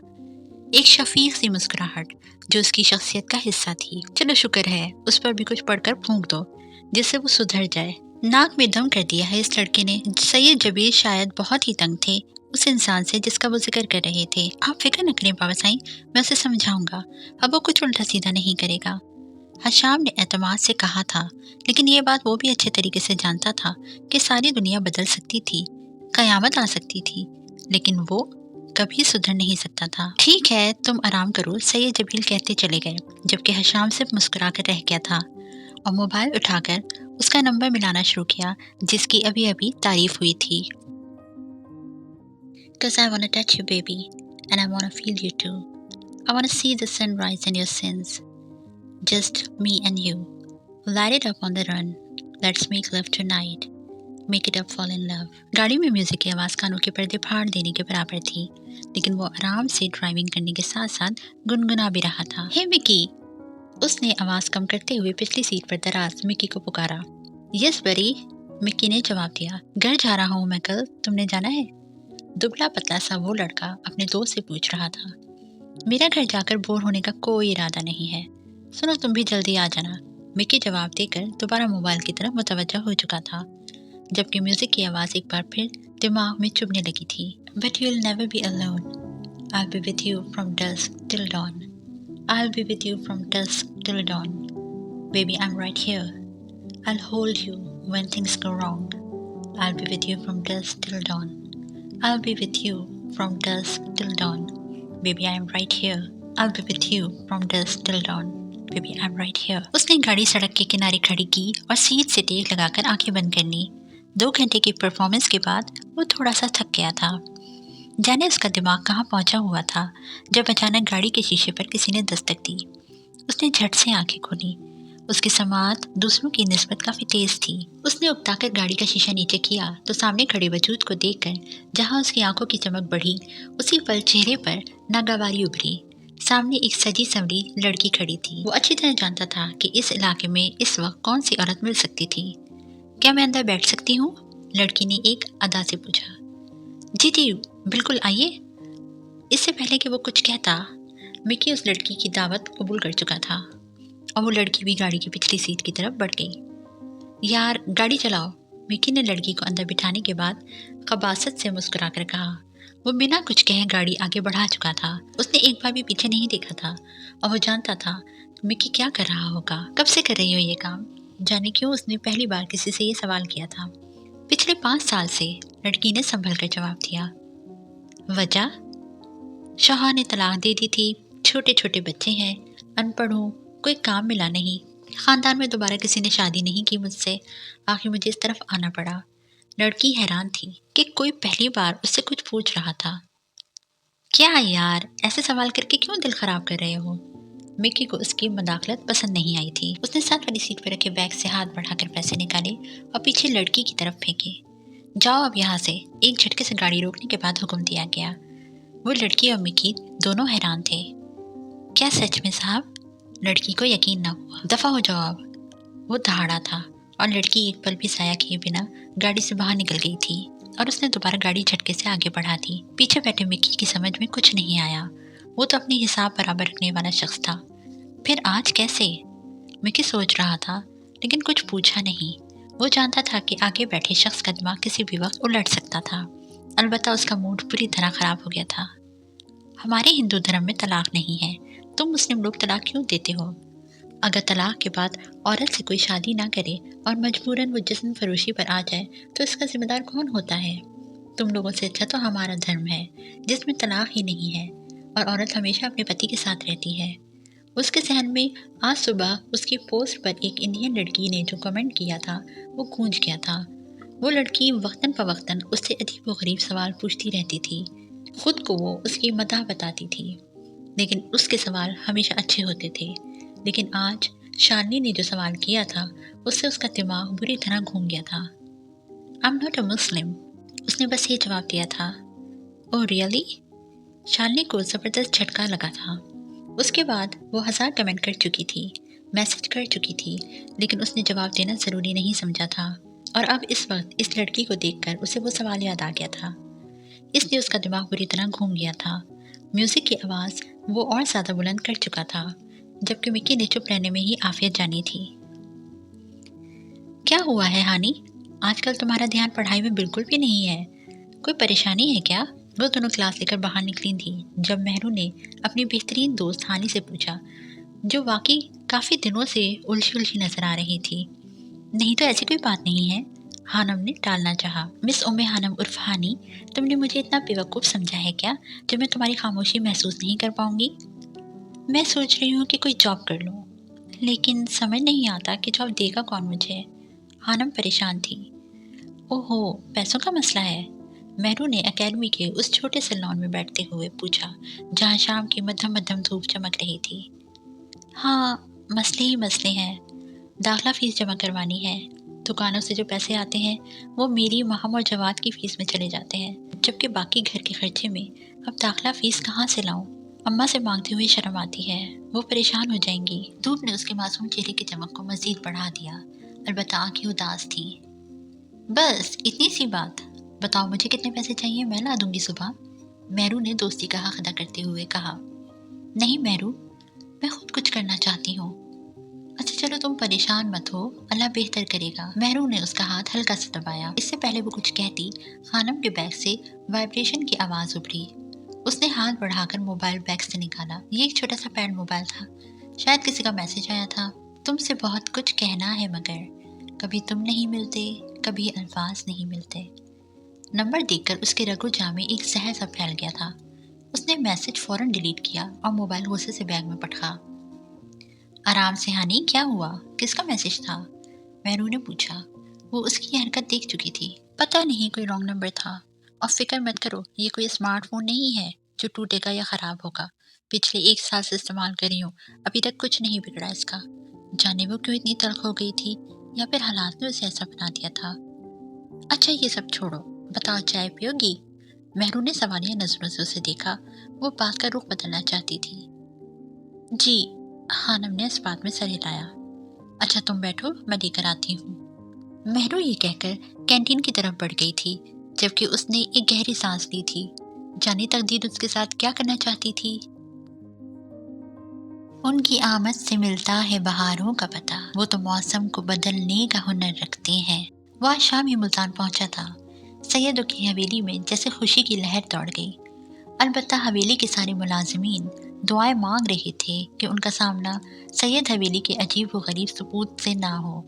एक शफीक सी मुस्कुराहट जो उसकी शख्सियत का हिस्सा थी। चलो शुक्र है, उस पर भी कुछ पढ़कर फूंक दो जिससे वो सुधर जाए। नाक में दम कर दिया है इस लड़के ने। सैयद जबीर शायद बहुत ही तंग थे उस इंसान से जिसका वो जिक्र कर रहे थे। आप फिक्र न करें बाबा साईं, मैं उसे समझाऊंगा, अब वो कुछ उल्टा सीधा नहीं करेगा। हशाम ने एतमाद से कहा था, लेकिन ये बात वो भी अच्छे तरीके से जानता था कि सारी दुनिया बदल सकती थी, कयामत आ सकती थी, लेकिन वो कभी सुधर नहीं सकता था। ठीक है, तुम आराम करो, सैयद जबील कहते चले गए, जबकि हशाम सिर्फ मुस्कुराकर रह गया था और मोबाइल उठाकर उसका नंबर मिलाना शुरू किया जिसकी अभी अभी तारीफ हुई थी। Cause I wanna touch you baby and I wanna feel you too. I wanna see the sunrise in your sins. Just me and you. Light it up on the run. Let's make love tonight. Make it up fall in love. गाड़ी में music की आवाज़ कानों के पर्दे फाड़ देने के बराबर थी, लेकिन वो आराम से ड्राइविंग करने के साथ साथ गुनगुना भी रहा था। हे विकी, उसने आवाज़ कम करते हुए पिछली सीट पर दराज मिकी को पुकारा। यस बरी, मिकी ने जवाब दिया। घर जा रहा हूँ मैं कल, तुमने जाना है? दुबला पतला सा वो लड़का अपने दोस्त से पूछ रहा था। मेरा घर जाकर बोर होने का कोई इरादा नहीं है, सुनो तुम भी जल्दी आ जाना। मिकी जवाब देकर दोबारा मोबाइल की तरफ मुतवज्जह हो चुका था, जबकि म्यूजिक की आवाज़ एक बार फिर दिमाग में चुभने लगी थी। But you will never be alone, I will be with you from dusk till dawn. I'll be with you from dusk till dawn. Baby, I'm right here. I'll hold you when things go wrong. I'll be with you from dusk till dawn. I'll be with you from dusk till dawn. Baby, I'm right here. I'll be with you from dusk till dawn. Baby, I'm right here. उसने गाड़ी सड़क के किनारे खड़ी की और seat से take लगाकर आंखें बंद कर ली। 2 घंटे की परफॉर्मेंस के बाद वो थोड़ा सा थक गया था। जाने उसका दिमाग कहाँ पहुंचा हुआ था जब अचानक गाड़ी के शीशे पर किसी ने दस्तक दी। उसने झट से आंखें खोली। उसकी समाअत दूसरों की निस्बत काफ़ी तेज़ थी। उसने उकताकर गाड़ी का शीशा नीचे किया तो सामने खड़े वजूद को देखकर जहाँ उसकी आंखों की चमक बढ़ी, उसी पल चेहरे पर नागवारी उभरी। सामने एक सजी संवरी लड़की खड़ी थी। वो अच्छी तरह जानता था कि इस इलाके में इस वक्त कौन सी औरत मिल सकती थी। क्या मैं अंदर बैठ सकती हूँ? लड़की ने एक अदा से पूछा। जी जी, बिल्कुल आइए। इससे पहले कि वो कुछ कहता, मिकी उस लड़की की दावत कबूल कर चुका था और वो लड़की भी गाड़ी की पिछली सीट की तरफ बढ़ गई। यार गाड़ी चलाओ, मिकी ने लड़की को अंदर बिठाने के बाद कबासत से मुस्कुराकर कहा। वो बिना कुछ कहे गाड़ी आगे बढ़ा चुका था। उसने एक बार भी पीछे नहीं देखा था और वो जानता था मिकी क्या कर रहा होगा। कब से कर रही हो ये काम? जाने क्यों उसने पहली बार किसी से ये सवाल किया था। पिछले 5 साल से, लड़की ने संभल कर जवाब दिया। वजह? शौहर ने तलाक दे दी थी, छोटे छोटे बच्चे हैं, अनपढ़ हूँ, कोई काम मिला नहीं, खानदान में दोबारा किसी ने शादी नहीं की मुझसे, आखिर मुझे इस तरफ आना पड़ा। लड़की हैरान थी कि कोई पहली बार उससे कुछ पूछ रहा था। क्या यार, ऐसे सवाल करके क्यों दिल खराब कर रहे हो? मिकी को उसकी मदाखलत पसंद नहीं आई थी। उसने साथ वाली सीट पर रखे बैग से हाथ बढ़ाकर पैसे निकाले और पीछे लड़की की तरफ फेंके। जाओ अब यहाँ से, एक झटके से गाड़ी रोकने के बाद हुक्म दिया गया। वो लड़की और मिकी दोनों हैरान थे। क्या सच में साहब? लड़की को यकीन न हुआ। दफा हो जाओ अब। वो दहाड़ा था और लड़की एक पल भी साया किए बिना गाड़ी से बाहर निकल गई थी और उसने दोबारा गाड़ी झटके से आगे बढ़ा दी। पीछे बैठे मिकी की समझ में कुछ नहीं आया। वो तो अपनी हिसाब बराबर रखने वाला शख्स था, फिर आज कैसे? मिकी सोच रहा था लेकिन कुछ पूछा नहीं। वो जानता था कि आगे बैठे शख्स का दिमाग किसी भी वक्त उलट सकता था। अलबत्ता उसका मूड पूरी तरह खराब हो गया था। हमारे हिंदू धर्म में तलाक नहीं है, तुम मुस्लिम लोग तलाक क्यों देते हो? अगर तलाक के बाद औरत से कोई शादी ना करे और मजबूरन वो जिस्म फरोशी पर आ जाए तो इसका जिम्मेदार कौन होता है? तुम लोगों से अच्छा तो हमारा धर्म है जिसमें तलाक ही नहीं है और औरत हमेशा अपने पति के साथ रहती है। उसके जहन में आज सुबह उसकी पोस्ट पर एक इंडियन लड़की ने जो कमेंट किया था वो गूंज गया था। वो लड़की वक्तन फवक्तन उससे अजीब व गरीब सवाल पूछती रहती थी। खुद को वो उसकी मदाह बताती थी, लेकिन उसके सवाल हमेशा अच्छे होते थे। लेकिन आज शालिनी ने जो सवाल किया था उससे उसका दिमाग बुरी तरह घूम गया था। आई एम नॉट अ मुस्लिम, उसने बस ये जवाब दिया था। Oh really? शालिनी को ज़बरदस्त झटका लगा था। उसके बाद वो 1000 कमेंट कर चुकी थी, मैसेज कर चुकी थी, लेकिन उसने जवाब देना ज़रूरी नहीं समझा था। और अब इस वक्त इस लड़की को देखकर उसे वो सवाल याद आ गया था, इसलिए उसका दिमाग बुरी तरह घूम गया था। म्यूज़िक की आवाज़ वो और ज़्यादा बुलंद कर चुका था, जबकि मिकी ने चुप रहने में ही आफियत जानी थी। क्या हुआ है हानी? आजकल तुम्हारा ध्यान पढ़ाई में बिल्कुल भी नहीं है, कोई परेशानी है क्या? वो दोनों क्लास लेकर बाहर निकली थी जब मेहरू ने अपनी बेहतरीन दोस्त हानी से पूछा, जो वाकई काफ़ी दिनों से उलझी उलझी नजर आ रही थी। नहीं तो ऐसी कोई बात नहीं है, हानम ने टालना चाहा। मिस उम्मे हानम उर्फ हानी, तुमने मुझे इतना बेवकूफ़ समझा है क्या जो मैं तुम्हारी खामोशी महसूस नहीं कर पाऊंगी? मैं सोच रही हूँ कि कोई जॉब कर लूँ, लेकिन समझ नहीं आता कि जॉब देगा कौन मुझे। हानम परेशान थी। ओहो, पैसों का मसला है? मेहरू ने एकेडमी के उस छोटे से लॉन में बैठते हुए पूछा, जहाँ शाम की मध्यम मध्यम धूप चमक रही थी। हाँ, मसले ही मसले हैं। दाखिला फ़ीस जमा करवानी है। दुकानों से जो पैसे आते हैं वो मेरी, महम और जवाद की फ़ीस में चले जाते हैं, जबकि बाकी घर के खर्चे में अब दाखिला फ़ीस कहाँ से लाऊं? अम्मा से मांगते हुए शर्म आती है, वो परेशान हो जाएंगी। धूप ने उसके मासूम चेहरे की चमक को मज़ीद बढ़ा दिया, अलबत्ता आँखें उदास थी। बस इतनी सी बात? बताओ मुझे कितने पैसे चाहिए, मैं ला दूंगी सुबह। मेहरू ने दोस्ती का हक अदा करते हुए कहा। नहीं मेहरू, मैं खुद कुछ करना चाहती हूँ। अच्छा चलो तुम परेशान मत हो, अल्लाह बेहतर करेगा। मेहरू ने उसका हाथ हल्का से दबाया। इससे पहले वो कुछ कहती, खानम के बैग से वाइब्रेशन की आवाज़ उभरी। اس نے ہاتھ بڑھا کر موبائل بیگ سے نکالا۔ یہ ایک چھوٹا سا پیڈ موبائل تھا، شاید کسی کا میسج آیا تھا، تم سے بہت کچھ کہنا ہے مگر کبھی تم نہیں ملتے، کبھی الفاظ نہیں ملتے۔ نمبر دیکھ کر اس کے رگو جاں میں ایک زہر سا پھیل گیا تھا۔ اس نے میسج فوراً ڈیلیٹ کیا اور موبائل غصے سے بیگ میں پٹکا۔ آرام سے ہانی، کیا ہوا؟ کس کا میسج تھا؟ مہرو نے پوچھا۔ وہ اس کی حرکت دیکھ چکی تھی۔ پتہ نہیں، کوئی رانگ نمبر تھا۔ اور فکر مت کرو، یہ کوئی اسمارٹ فون نہیں ہے جو ٹوٹے گا یا خراب ہوگا۔ پچھلے 1 سال سے استعمال کر رہی ہوں، ابھی تک کچھ نہیں بگڑا اس کا۔ جانے وہ کیوں اتنی تلخ ہو گئی تھی، یا پھر حالات نے اسے ایسا بنا دیا تھا۔ اچھا یہ سب چھوڑو، بتاؤ چائے پیو گی؟ مہرو نے سوالیہ نظروں سے اسے دیکھا۔ وہ بات کا رخ بدلنا چاہتی تھی۔ جی، خانم نے اس بات میں سر ہلایا۔ اچھا تم بیٹھو، میں لے کر آتی ہوں۔ مہرو یہ کہہ کر کینٹین کی طرف بڑھ گئی تھی، جبکہ اس نے ایک گہری سانس لی تھی۔ جانے تقدیر اس کے ساتھ کیا کرنا چاہتی تھی۔ ان کی آمد سے ملتا ہے بہاروں کا پتہ، وہ تو موسم کو بدلنے کا ہنر رکھتے ہیں۔ وہ آج شام ہی ملتان پہنچا تھا۔ سیدوں کی حویلی میں جیسے خوشی کی لہر دوڑ گئی۔ البتہ حویلی کے سارے ملازمین دعائیں مانگ رہے تھے کہ ان کا سامنا سید حویلی کے عجیب و غریب ثبوت سے نہ ہو۔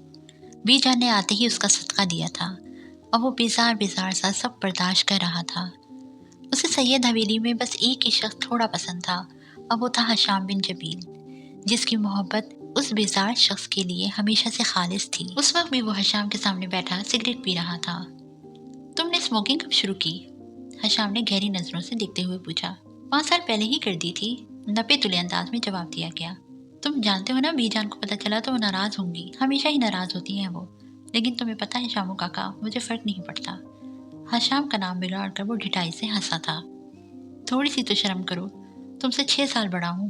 بی جان نے آتے ہی اس کا صدقہ دیا تھا، اور وہ بیزار بیزار سا سب برداشت کر رہا تھا۔ اسے سید حویلی میں بس ایک ہی شخص تھوڑا پسند تھا، اور وہ تھا حشام بن جبیل، جس کی محبت اس بیزار شخص کے لیے ہمیشہ سے خالص تھی۔ اس وقت بھی وہ حشام کے سامنے بیٹھا سگریٹ پی رہا تھا۔ تم نے اسموکنگ کب شروع کی؟ حشام نے گہری نظروں سے دیکھتے ہوئے پوچھا۔ 5 سال پہلے ہی کر دی تھی، نپے تلے انداز میں جواب دیا گیا۔ تم جانتے ہو نا، بی جان کو پتہ چلا تو وہ ناراض ہوں گی، ہمیشہ ہی ناراض ہوتی ہیں وہ۔ لیکن تمہیں پتہ ہے شامو کاکا، مجھے فرق نہیں پڑتا۔ حشام کا نام بگاڑ کر وہ ڈھٹائی سے ہنسا تھا۔ تھوڑی سی تو شرم کرو، تم سے 6 سال بڑا ہوں۔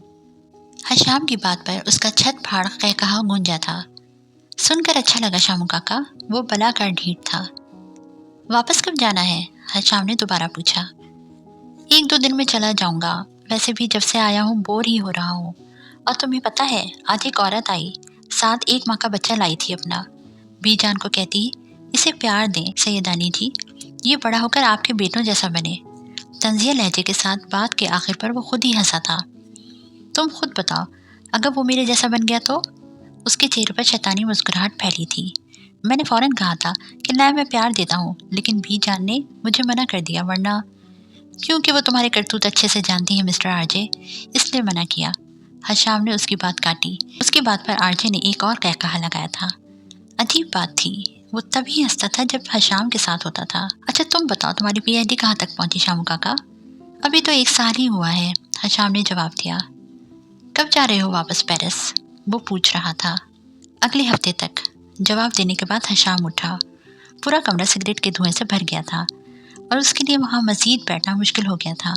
حشام کی بات پر اس کا چھت پھاڑ قہقہا گونجا تھا۔ سن کر اچھا لگا شامو کاکا، وہ بلا کا ڈھیٹ تھا۔ واپس کب جانا ہے؟ حشام نے دوبارہ پوچھا۔ 1-2 دن میں چلا جاؤں گا، ویسے بھی جب سے آیا ہوں بور ہی ہو رہا ہوں۔ اور تمہیں پتہ ہے، آج ایک عورت آئی، ساتھ 1 ماہ کا بچہ لائی تھی اپنا۔ بی جان کو کہتی اسے پیار دیں سیدانی جی، یہ بڑا ہو کر آپ کے بیٹوں جیسا بنے۔ طنزیہ لہجے کے ساتھ بات کے آخر پر وہ خود ہی ہنسا تھا۔ تم خود بتاؤ، اگر وہ میرے جیسا بن گیا تو؟ اس کے چہرے پر شیطانی مسکراہٹ پھیلی تھی۔ میں نے فوراً کہا تھا کہ نہ میں پیار دیتا ہوں، لیکن بی جان نے مجھے منع کر دیا، ورنہ کیونکہ وہ تمہارے کرتوت اچھے سے جانتی ہیں مسٹر آرجے، اس لیے منع کیا۔ حشام نے اس کی بات کاٹی۔ اس کی بات پر آرجے نے ایک اور قہقہا لگایا تھا۔ عجیب بات تھی، وہ تبھی ہنستا تھا جب حشام کے ساتھ ہوتا تھا۔ اچھا تم بتاؤ، تمہاری پی ایچ ڈی کہاں تک پہنچی شامو کاکا؟ ابھی تو 1 سال ہی ہوا ہے، حشام نے جواب دیا۔ کب جا رہے ہو واپس پیرس؟ وہ پوچھ رہا تھا۔ اگلے ہفتے تک، جواب دینے کے بعد حشام اٹھا۔ پورا کمرہ سگریٹ کے دھوئیں سے بھر گیا تھا، اور اس کے لیے وہاں مزید بیٹھنا مشکل ہو گیا تھا۔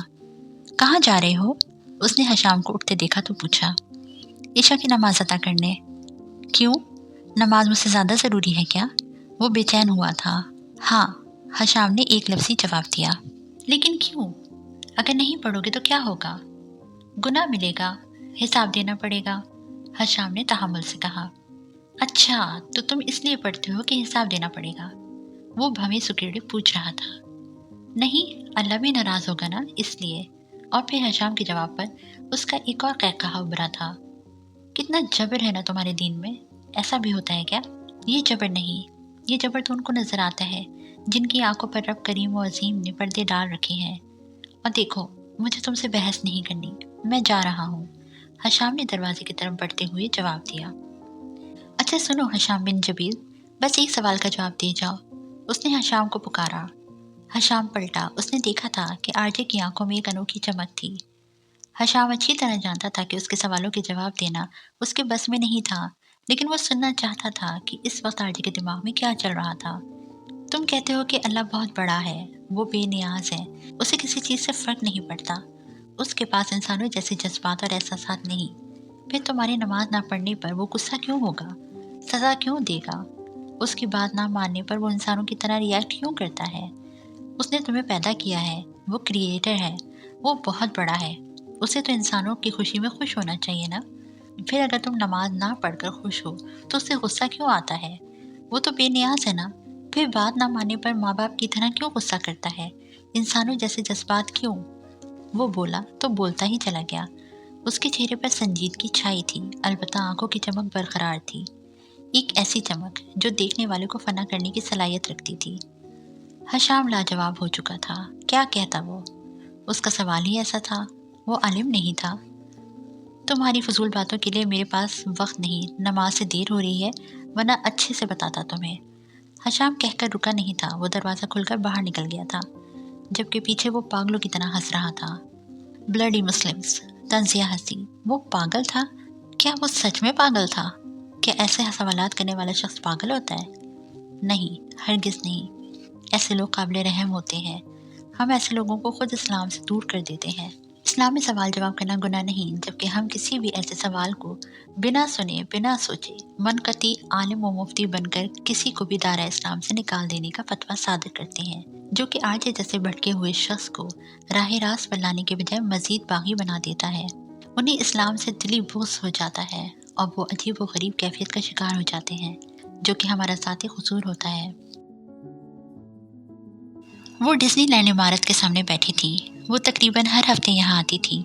کہاں جا رہے ہو؟ اس نے حشام کو اٹھتے دیکھا تو پوچھا۔ عشاء کی نماز ادا کرنے۔ کیوں؟ نماز مجھ سے زیادہ ضروری ہے کیا؟ وہ بے چین ہوا تھا۔ ہاں، حشام نے ایک لفظی جواب دیا۔ لیکن کیوں؟ اگر نہیں پڑھو گے تو کیا ہوگا؟ گناہ ملے گا، حساب دینا پڑے گا، حشام نے تحمل سے کہا۔ اچھا، تو تم اس لیے پڑھتے ہو کہ حساب دینا پڑے گا؟ وہ بھویں سکیڑے پوچھ رہا تھا۔ نہیں، اللہ بھی ناراض ہوگا نا، اس لیے۔ اور پھر حشام کے جواب پر اس کا ایک اور قہقہا ابھرا تھا۔ کتنا جبر ہے نا تمہارے دین میں، ایسا بھی ہوتا ہے کیا؟ یہ جبر نہیں، یہ جبر تو ان کو نظر آتا ہے جن کی آنکھوں پر رب کریم و عظیم نے پردے ڈال رکھے ہیں۔ اور دیکھو، مجھے تم سے بحث نہیں کرنی، میں جا رہا ہوں، حشام نے دروازے کی طرف بڑھتے ہوئے جواب دیا۔ اچھا سنو حشام بن جبیل، بس ایک سوال کا جواب دے جاؤ، اس نے حشام کو پکارا۔ حشام پلٹا، اس نے دیکھا تھا کہ آرجے کی آنکھوں میں ایک انوکھی چمک تھی۔ حشام اچھی طرح جانتا تھا کہ اس کے سوالوں کے جواب دینا اس کے بس میں نہیں تھا، لیکن وہ سننا چاہتا تھا کہ اس وقت آرجے کے دماغ میں کیا چل رہا تھا۔ تم کہتے ہو کہ اللہ بہت بڑا ہے، وہ بے نیاز ہے، اسے کسی چیز سے فرق نہیں پڑتا، اس کے پاس انسانوں جیسے جذبات اور احساسات نہیں، پھر تمہاری نماز نہ پڑھنے پر وہ غصہ کیوں ہوگا، سزا کیوں دے گا؟ اس کی بات نہ ماننے پر وہ انسانوں کی طرح ریئیکٹ کیوں کرتا ہے؟ اس نے تمہیں پیدا کیا ہے، وہ کریٹر ہے، وہ بہت بڑا ہے، اسے تو انسانوں کی خوشی میں خوش ہونا چاہیے نا۔ پھر اگر تم نماز نہ پڑھ کر خوش ہو تو اس سے غصہ کیوں آتا ہے؟ وہ تو بے نیاز ہے نا۔ پھر بات نہ ماننے پر ماں باپ کی طرح کیوں غصہ کرتا ہے؟ انسانوں جیسے جذبات کیوں؟ وہ بولا تو بولتا ہی چلا گیا۔ اس کے چہرے پر سنجیدگی چھائی تھی، البتہ آنکھوں کی چمک برقرار تھی، ایک ایسی چمک جو دیکھنے والے کو فنا کرنے کی صلاحیت رکھتی تھی۔ حشام لاجواب ہو چکا تھا۔ کیا کہتا وہ؟ اس کا سوال ہی ایسا تھا۔ وہ عالم نہیں تھا۔ تمہاری فضول باتوں کے لیے میرے پاس وقت نہیں، نماز سے دیر ہو رہی ہے، ورنہ اچھے سے بتاتا تمہیں۔ حشام کہہ کر رکا نہیں تھا، وہ دروازہ کھل کر باہر نکل گیا تھا، جبکہ پیچھے وہ پاگلوں کی طرح ہنس رہا تھا۔ بلڈی مسلمز، طنزیہ ہنسی۔ وہ پاگل تھا؟ کیا وہ سچ میں پاگل تھا؟ کیا ایسے سوالات کرنے والا شخص پاگل ہوتا ہے؟ نہیں، ہرگز نہیں۔ ایسے لوگ قابل رحم ہوتے ہیں۔ ہم ایسے لوگوں کو خود اسلام سے دور کر دیتے ہیں۔ اسلام میں سوال جواب کرنا گناہ نہیں، جبکہ ہم کسی بھی ایسے سوال کو بنا سنے، بنا سوچے، منقطی عالم و مفتی بن کر کسی کو بھی دائرہ اسلام سے نکال دینے کا فتویٰ صادر کرتے ہیں، جو کہ آج جیسے بھٹکے ہوئے شخص کو راہ راست پر لانے کے بجائے مزید باغی بنا دیتا ہے۔ انہیں اسلام سے دلی بغض ہو جاتا ہے اور وہ عجیب و غریب کیفیت کا شکار ہو جاتے ہیں، جو کہ ہمارا ذاتی قصور ہوتا ہے۔ وہ ڈزنی لینڈ عمارت کے سامنے بیٹھی تھی۔ وہ تقریباً ہر ہفتے یہاں آتی تھی،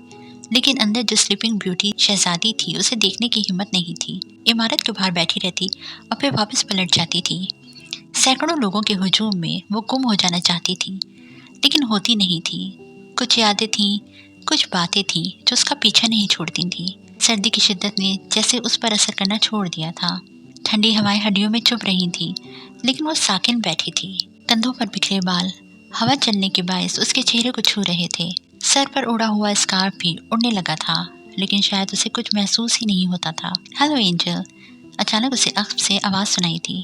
لیکن اندر جو سلیپنگ بیوٹی شہزادی تھی اسے دیکھنے کی ہمت نہیں تھی۔ عمارت کے باہر بیٹھی رہتی اور پھر واپس پلٹ جاتی تھی۔ سینکڑوں لوگوں کے ہجوم میں وہ گم ہو جانا چاہتی تھی، لیکن ہوتی نہیں تھی۔ کچھ یادیں تھیں، کچھ باتیں تھیں جو اس کا پیچھا نہیں چھوڑتی تھیں۔ سردی کی شدت نے جیسے اس پر اثر کرنا چھوڑ دیا تھا۔ ٹھنڈی ہوائیں ہڈیوں میں چبھ رہی تھیں، لیکن وہ ساکن بیٹھی تھی۔ کندھوں پر بکھرے بال ہوا چلنے کے باعث اس کے چہرے کو چھو رہے تھے۔ سر پر اڑا ہوا اسکارف بھی اڑنے لگا تھا، لیکن شاید اسے کچھ محسوس ہی نہیں ہوتا تھا۔ ہیلو اینجل، اچانک اسے عقب سے آواز سنائی تھی۔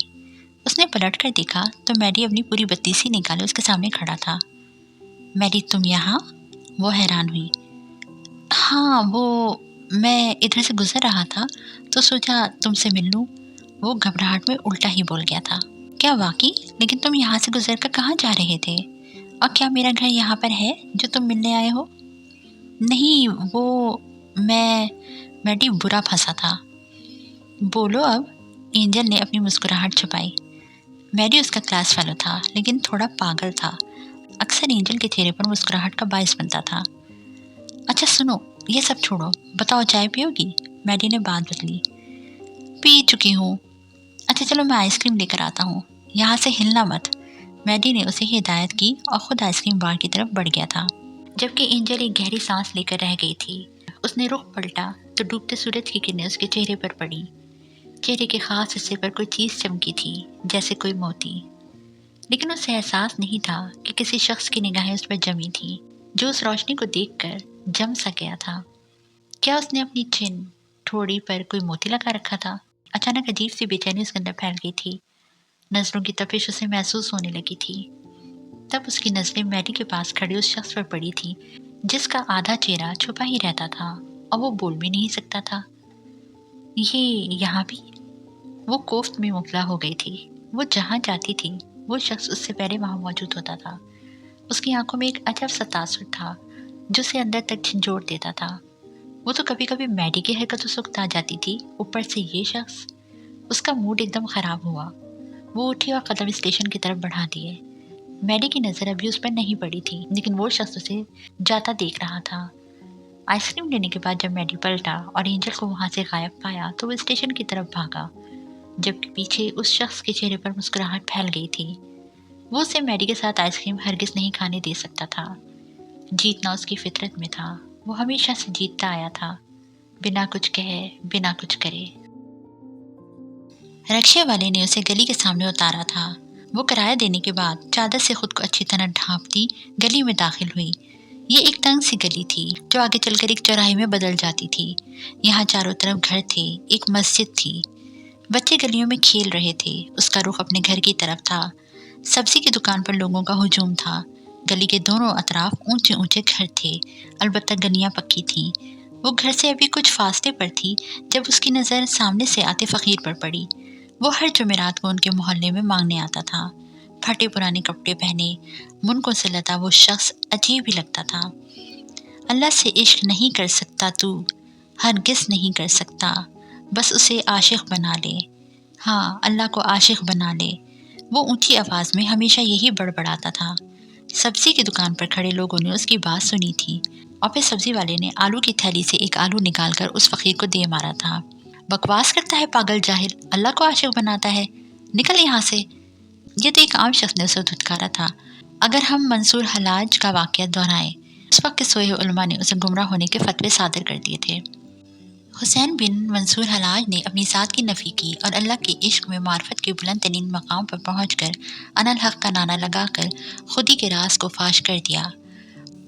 اس نے پلٹ کر دیکھا تو میڈی اپنی پوری بتیسی نکالے اس کے سامنے کھڑا تھا۔ میڈی، تم یہاں؟ وہ حیران ہوئی۔ ہاں، میں ادھر سے گزر رہا تھا تو سوچا تم سے مل لوں۔ وہ گھبراہٹ میں الٹا ہی بول گیا تھا۔ کیا واقعی؟ لیکن تم یہاں سے گزر کر کہاں جا رہے تھے؟ اور کیا میرا گھر یہاں پر ہے جو تم ملنے آئے ہو؟ نہیں، میڈی برا پھنسا تھا۔ بولو اب۔ اینجل نے اپنی مسکراہٹ چھپائی۔ میڈی اس کا کلاس فیلو تھا، لیکن تھوڑا پاگل تھا۔ اکثر اینجل کے چہرے پر مسکراہٹ کا باعث بنتا تھا۔ اچھا سنو، یہ سب چھوڑو، بتاؤ چائے پیو گی؟ میڈی نے بات بدلی۔ پی چکی ہوں۔ اچھا چلو، میں آئس کریم لے کر آتا ہوں، یہاں سے ہلنا مت۔ میڈی نے اسے ہدایت کی اور خود آئس کریم بار کی طرف بڑھ گیا تھا، جبکہ اینجل ایک گہری سانس لے کر رہ گئی تھی۔ اس نے رخ پلٹا تو ڈوبتے سورج کی کرنیں اس کے چہرے پر پڑی۔ چہرے کے خاص حصے پر کوئی چیز چمکی تھی، جیسے کوئی موتی، لیکن اسے احساس نہیں تھا کہ کسی شخص کی نگاہیں اس پر جمی تھیں، جو اس روشنی کو دیکھ کر جم سا گیا تھا۔ کیا اس نے اپنی چن ٹھوڑی پر کوئی موتی لگا رکھا تھا؟ اچانک عجیب سی بے چینی اس کے اندر پھیل گئی تھی۔ نظروں کی تپش اسے محسوس ہونے لگی تھی۔ تب اس کی نظریں میڈی کے پاس کھڑے اس شخص پر پڑی تھی جس کا آدھا چہرہ چھپا ہی رہتا تھا اور وہ بول بھی نہیں سکتا تھا۔ یہ یہاں بھی؟ وہ کوفت میں مبتلا ہو گئی تھی۔ وہ جہاں جاتی تھی وہ شخص اس سے پہلے وہاں موجود ہوتا تھا۔ اس کی آنکھوں میں ایک عجب سا تاثر تھا جو اسے اندر تک جھنجھوڑ دیتا تھا۔ وہ تو کبھی کبھی میڈی کی حرکتوں سے اکتا جاتی تھی، اوپر سے یہ شخص۔ اس کا موڈ ایک دم خراب ہوا۔ وہ اٹھی اور قدم اسٹیشن کی طرف بڑھا دیے۔ میڈی کی نظر ابھی اس پر نہیں پڑی تھی، لیکن وہ شخص اسے جاتا دیکھ رہا تھا۔ آئس کریم لینے کے بعد جب میڈی پلٹا اور اینجل کو وہاں سے غائب پایا تو وہ اسٹیشن کی طرف بھاگا، جبکہ پیچھے اس شخص کے چہرے پر مسکراہٹ پھیل گئی تھی۔ وہ اسے میڈی کے ساتھ آئس کریم ہرگز نہیں کھانے دے سکتا تھا۔ جیتنا اس کی فطرت میں تھا۔ وہ ہمیشہ سے جیتتا آیا تھا، بنا کچھ کہے، بنا کچھ کرے۔ رکشے والے نے اسے گلی کے سامنے اتارا تھا۔ وہ کرایہ دینے کے بعد چادر سے خود کو اچھی طرح ڈھانپتی گلی میں داخل ہوئی۔ یہ ایک تنگ سی گلی تھی جو آگے چل کر ایک چوراہے میں بدل جاتی تھی۔ یہاں چاروں طرف گھر تھے، ایک مسجد تھی۔ بچے گلیوں میں کھیل رہے تھے۔ اس کا رخ اپنے گھر کی طرف تھا۔ سبزی کی دکان پر لوگوں کا ہجوم تھا۔ گلی کے دونوں اطراف اونچے اونچے گھر تھے، البتہ گلیاں پکی تھیں۔ وہ گھر سے ابھی کچھ فاصلے پر تھی جب اس کی نظر سامنے سے آتے فقیر پر پڑی۔ وہ ہر جمعرات کو ان کے محلے میں مانگنے آتا تھا۔ پھٹے پرانے کپڑے پہنے، منکوں سے لدا وہ شخص عجیب ہی لگتا تھا۔ اللہ سے عشق نہیں کر سکتا تو، ہرگز نہیں کر سکتا، بس اسے عاشق بنا لے۔ ہاں، اللہ کو عاشق بنا لے۔ وہ اونچی آواز میں ہمیشہ یہی بڑبڑاتا تھا۔ सब्जी की दुकान पर खड़े लोगों ने उसकी बात सुनी थी और फिर सब्जी वाले ने आलू की थैली से एक आलू निकालकर उस फकीर को दे मारा था। बकवास करता है पागल जाहिल, अल्लाह को आशिक बनाता है, निकल यहाँ से। ये तो एक आम शख्स ने उसे धुतकारा था। अगर हम मंसूर हलाज का वाक़या दोहराएं, उस वक्त के सोए हुए उलमा ने उसे गुमराह होने के फतवे सादर कर दिए थे। हुसैन बिन मंसूर हलाज ने अपनी ज़ात की नफ़ी की और अल्लाह के इश्क में मार्फत के बुलंद तरीन मकाम पर पहुँचकर अनल हक़ का नारा लगाकर खुदी के राज को फाश कर दिया।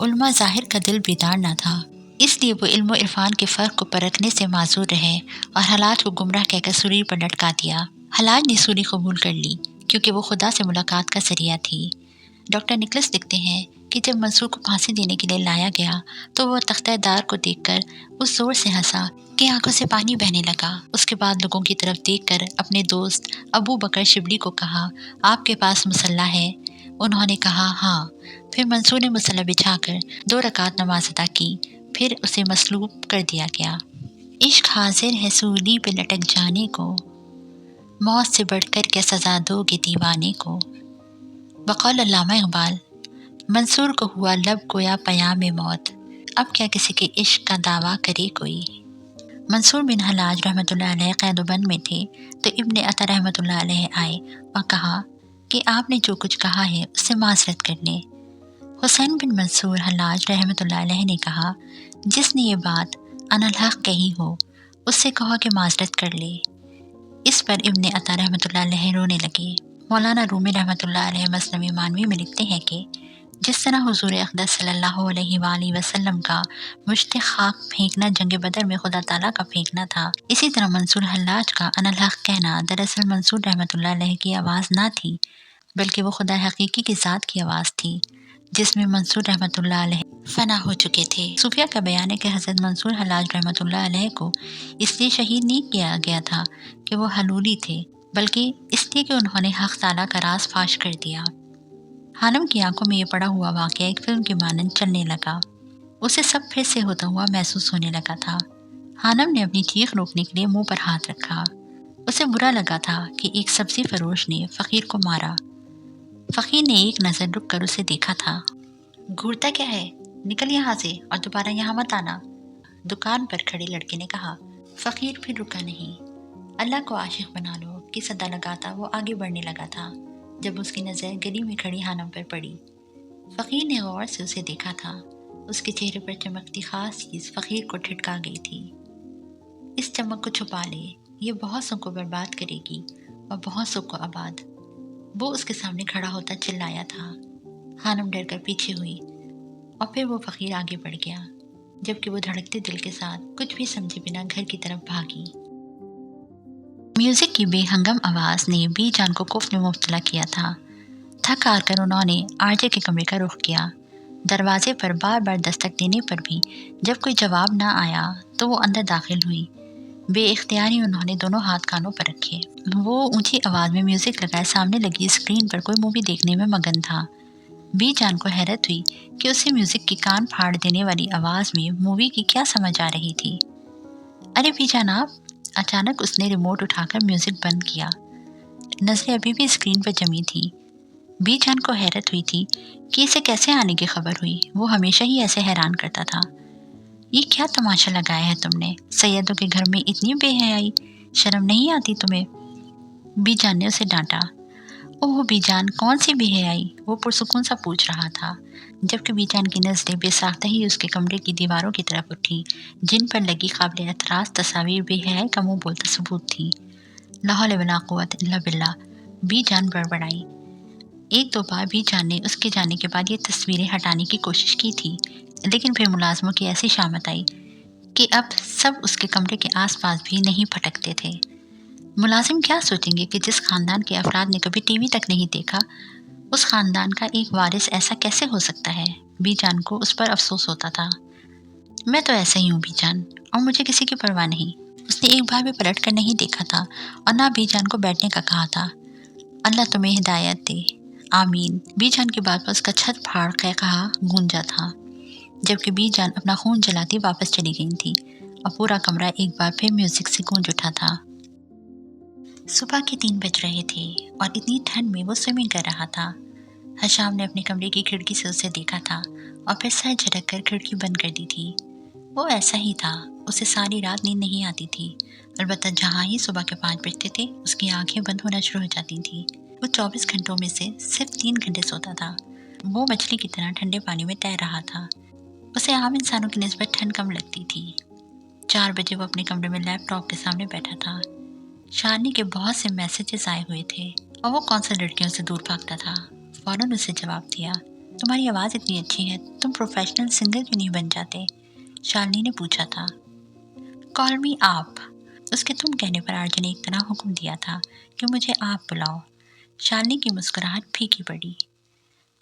उलमा ज़ाहिर का दिल बेदार न था, इसलिए वो इल्म और इरफान के फ़र्क को परखने से माजूर रहे और हलाज को गुमराह कहकर सूली पर लटका दिया। हलाज ने सूली कबूल कर ली क्योंकि वो खुदा से मुलाकात का ज़रिया थी। डॉक्टर निकलस लिखते हैं कि जब मंसूर को फांसी देने के लिए लाया गया तो वह तख्तेदार को देखकर उस जोर से हंसा कि आंखों से पानी बहने लगा। उसके बाद लोगों की तरफ देखकर अपने दोस्त अबू बकर शिबली को कहा, आपके पास मुसल्ला है? उन्होंने कहा हाँ। फिर मंसूर ने मुसल्ला बिछाकर 2 रकात नमाज अदा की, फिर उसे मसलूब कर दिया गया। इश्क हाजिर है सूली पे लटक जाने को, मौत से बढ़कर क्या सजा दोगे दीवाने को। बकौल अल्लामा इकबाल, मंसूर को हुआ लब गोया पयाम मौत, अब क्या किसी के इश्क का दावा करे कोई। मंसूर बिन हलाज रहमतुल्लाह अलैह कैदोबंद में थे तो इब्ने अता रहमतुल्लाह अलैह आए और कहा कि आपने जो कुछ कहा है उससे माजरत कर लें। हुसैन बिन मंसूर हलाज रहमतुल्लाह अलैह ने कहा, जिसने ये बात अनल हक़ कही हो उससे कहो कि माजरत कर ले। इस पर इब्ने अता रहमतुल्लाह अलैह रोने लगे। मौलाना रूमी रहमतुल्लाह अलैह मसनवी मानवी में लिखते हैं कि जिस तरह हुजूर अक़दस सल्लल्लाहु अलैहि वसल्लम का मुश्त खाक फेंकना जंग बदर में खुदा ताला का फेंकना था, इसी तरह मंसूर हल्लाज का अनल हक़ कहना दरअसल मंसूर रहमतुल्लाह अलैह की आवाज़ ना थी, बल्कि वो खुदा हकीकी की ज़ात की आवाज़ थी जिसमें मंसूर रहमतुल्लाह अलैह फना हो चुके थे। सूफिया का बयान है कि हज़रत मंसूर हल्लाज रहमतुल्लाह अलैह को इसलिए शहीद नहीं किया गया था कि वो हलूली थे, बल्कि इसलिए कि उन्होंने हक़ ताला का राज फाश कर दिया। हानम की आंखों में ये पड़ा हुआ वाक़या एक फिल्म के मानंद चलने लगा। उसे सब फिर से होता हुआ महसूस होने लगा था। हानम ने अपनी चीख रोकने के लिए मुंह पर हाथ रखा। उसे बुरा लगा था कि एक सब्जी फरोश ने फ़कीर को मारा। फ़कीर ने एक नज़र रुक कर उसे देखा था। घूरता क्या है, निकल यहाँ से और दोबारा यहाँ मत आना, दुकान पर खड़े लड़के ने कहा। फ़कीर फिर रुका नहीं। अल्लाह को आशिक बना लो की सदा लगाता वो आगे बढ़ने लगा था जब उसकी नज़र गली में खड़ी हानम पर पड़ी। फ़कीर ने गौर से उसे देखा था। उसके चेहरे पर चमकती खास चीज़ फ़कीर को ठिठका गई थी। इस चमक को छुपा ले, ये बहुत सौ को बर्बाद करेगी और बहुत सौ को आबाद। वो उसके सामने खड़ा होता चिल्लाया था। हानम डर कर पीछे हुई और फिर वो फ़कीर आगे बढ़ गया, जबकि वो धड़कते दिल के साथ कुछ भी समझे बिना घर की तरफ भागी। म्यूज़िक की बेहंगम आवाज़ ने बी जान को कुफ्र में मुब्तला किया था। थक हार कर उन्होंने आरजे के कमरे का रुख किया। दरवाजे पर बार बार दस्तक देने पर भी जब कोई जवाब ना आया तो वो अंदर दाखिल हुई। बेइख्तियार ही उन्होंने दोनों हाथ कानों पर रखे। वो ऊंची आवाज़ में म्यूज़िक लगाए सामने लगी स्क्रीन पर कोई मूवी देखने में मगन था। बी जान को हैरत हुई कि उसे म्यूज़िक की कान फाड़ देने वाली आवाज़ में मूवी की क्या समझ आ रही थी। अरे बी जान आप! अचानक उसने रिमोट उठाकर म्यूज़िक बंद किया। नज़रें अभी भी स्क्रीन पर जमी थी। बी जान को हैरत हुई थी कि इसे कैसे आने की खबर हुई। वो हमेशा ही ऐसे हैरान करता था। ये क्या तमाशा लगाया है तुमने? सैयदों के घर में इतनी बेहयाई, शर्म नहीं आती तुम्हें? बी जान ने उसे डांटा। ओह बी जान, कौन सी बेहयाई? वो पुरसुकून सा पूछ रहा था, जबकि बी जान की नज़रें बेसाख्ता ही उसके कमरे की दीवारों की तरफ उठी, जिन पर लगी काबिल एतराज़ तस्वीर बेहयाई का मुँह बोलता सबूत थी। ला हौला वला कुव्वता इल्ला बिल्लाह, बी जान बड़बड़ाई। एक दो बार बी जान ने उसके जाने के बाद ये तस्वीरें हटाने की कोशिश की थी, लेकिन फिर मुलाजमों की ऐसी शामत आई कि अब सब उसके कमरे के आसपास भी नहीं फटकते थे। मुलाजिम क्या सोचेंगे कि जिस खानदान के अफराद ने कभी टीवी तक नहीं देखा, उस खानदान का एक वारिस ऐसा कैसे हो सकता है? बी जान को उस पर अफसोस होता था। मैं तो ऐसा ही हूँ बी जान, और मुझे किसी की परवाह नहीं। उसने एक बार भी पलट कर नहीं देखा था और ना बी जान को बैठने का कहा था। अल्लाह तुम्हें हिदायत दे, आमीन। बी जान की बात पर उसका छत फाड़ कर कहा गूंजा था, जबकि बी जान अपना खून जलाती वापस चली गई थी और पूरा कमरा एक बार फिर म्यूजिक से गूंज उठा था। सुबह के 3 बज रहे थे और इतनी ठंड में वो स्विमिंग कर रहा था। हशाम ने अपने कमरे की खिड़की से उसे देखा था और फिर सर झटक कर खिड़की बंद कर दी थी। वो ऐसा ही था, उसे सारी रात नींद नहीं आती थी। अलबत्ता जहाँ ही सुबह के 5 बजते थे उसकी आंखें बंद होना शुरू हो जाती थी। वो 24 घंटों में से सिर्फ 3 घंटे सोता था। वो मछली की तरह ठंडे पानी में तैर रहा था। उसे आम इंसानों की निस्बत ठंड कम लगती थी। 4 बजे वो अपने कमरे में लैपटॉप के सामने बैठा था। शालिनी के बहुत से मैसेजेस आए हुए थे और वो कौन सा लड़कियों से दूर भागता था। फौरन उसे जवाब दिया, तुम्हारी आवाज़ इतनी अच्छी है, तुम प्रोफेशनल सिंगर क्यों नहीं बन जाते? शालिनी ने पूछा था। कॉल मी आप। उसके तुम कहने पर आरजे ने एक तरह हुक्म दिया था कि मुझे आप बुलाओ। शालिनी की मुस्कुराहट फीकी पड़ी।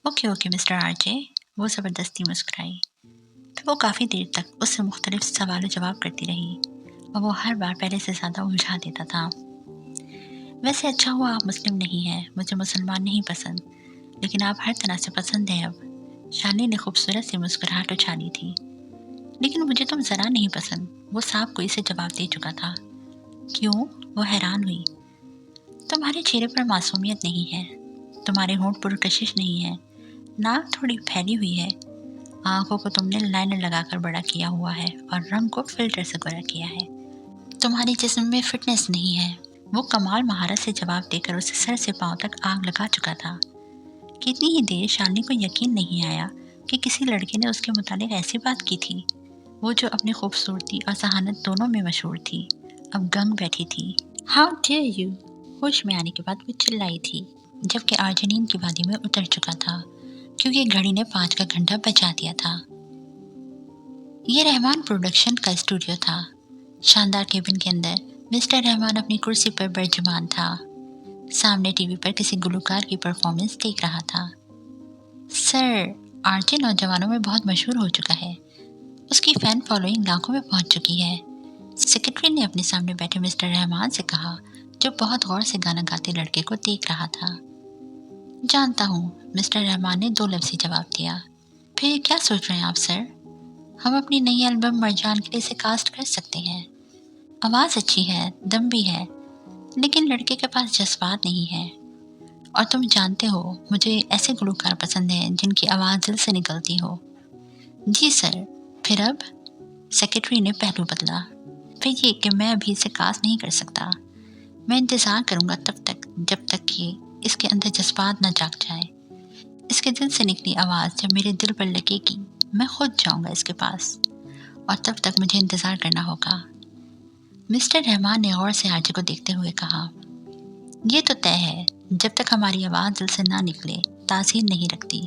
ओके ओके मिस्टर आरजे, वो ज़बरदस्ती मुस्कुराई। फिर वो काफ़ी देर तक उससे मुख्तलिफ सवाल जवाब करती रही और वो हर बार पहले से ज़्यादा उलझा देता था। वैसे अच्छा हुआ आप मुस्लिम नहीं हैं, मुझे मुसलमान नहीं पसंद, लेकिन आप हर तरह से पसंद हैं अब। शालिनी ने खूबसूरत सी मुस्कुराहट उछाली थी। लेकिन मुझे तुम ज़रा नहीं पसंद, वो साफ कोई से जवाब दे चुका था। क्यों? वो हैरान हुई। तुम्हारे चेहरे पर मासूमियत नहीं है, तुम्हारे होंठ पुरकशिश नहीं है, नाक थोड़ी फैली हुई है, आंखों को तुमने लाइनर लगाकर बड़ा किया हुआ है और रंग को फिल्टर से गोरा किया है। तुम्हारे जिस्म में फिटनेस नहीं है। वो कमाल महारत से जवाब देकर उसे सर से पांव तक आग लगा चुका था। कितनी ही देर शालिनी को यकीन नहीं आया कि किसी लड़के ने उसके मुतालिक ऐसी बात की थी। वो जो अपनी खूबसूरती और जहानत दोनों में मशहूर थी, अब गंग बैठी थी। How dare you! होश में आने के बाद वो चिल्लाई थी, जबकि आरजे नींद की वादी में उतर चुका था, क्योंकि घड़ी ने 5 का घंटा बजा दिया था। ये रहमान प्रोडक्शन का स्टूडियो था। शानदार केबिन के अंदर मिस्टर रहमान अपनी कुर्सी पर बरजमान था। सामने टीवी पर किसी गुलकार की परफॉर्मेंस देख रहा था। सर, आरजे नौजवानों में बहुत मशहूर हो चुका है। उसकी फैन फॉलोइंग लाखों में पहुंच चुकी है। सेक्रेटरी ने अपने सामने बैठे मिस्टर रहमान से कहा, जो बहुत गौर से गाना गाते लड़के को देख रहा था। जानता हूँ, मिस्टर रहमान ने 2 लफ्ज़ी जवाब दिया। फिर क्या सोच रहे हैं आप सर? हम अपनी नई एल्बम मरजान के लिए इसे कास्ट कर सकते हैं। आवाज़ अच्छी है, दम भी है, लेकिन लड़के के पास जज्बात नहीं है। और तुम जानते हो, मुझे ऐसे गुलकार पसंद हैं जिनकी आवाज़ दिल से निकलती हो। जी सर। फिर अब? सेक्रेटरी ने पहलू बदला। फिर ये कि मैं अभी इसे कास्ट नहीं कर सकता। मैं इंतज़ार करूँगा तब तक, जब तक कि इसके अंदर जज्बात न जाग जाए। इसके दिल से निकली आवाज़ जब मेरे दिल पर लगेगी, मैं खुद जाऊँगा इसके पास, और तब तक मुझे इंतज़ार करना होगा। मिस्टर रहमान ने गौर से आरजे को देखते हुए कहा, ये तो तय है, जब तक हमारी आवाज़ दिल से ना निकले तासीर नहीं रखती।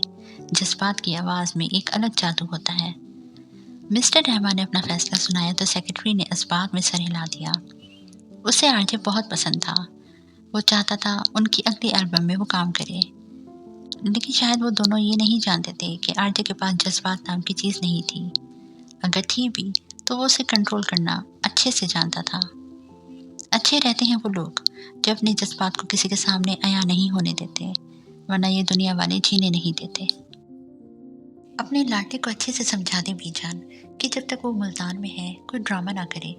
जज्बात की आवाज़ में एक अलग जादू होता है। मिस्टर रहमान ने अपना फैसला सुनाया तो सेक्रेटरी ने इस बात में सर हिला दिया। उसे आरजे बहुत पसंद था। वो चाहता था उनकी अगली एल्बम में वो काम करे, लेकिन शायद वो दोनों ये नहीं जानते थे कि आरजे के पास जज्बात नाम की चीज़ नहीं थी। अगर थी भी तो वो उसे कंट्रोल करना अच्छे से जानता था। अच्छे रहते हैं वो लोग जो अपने जज्बात को किसी के सामने अया नहीं होने देते, वरना ये दुनिया वाले जीने नहीं देते। अपने लाडले को अच्छे से समझा दे बीजान कि जब तक वो मुल्तान में है कोई ड्रामा ना करे।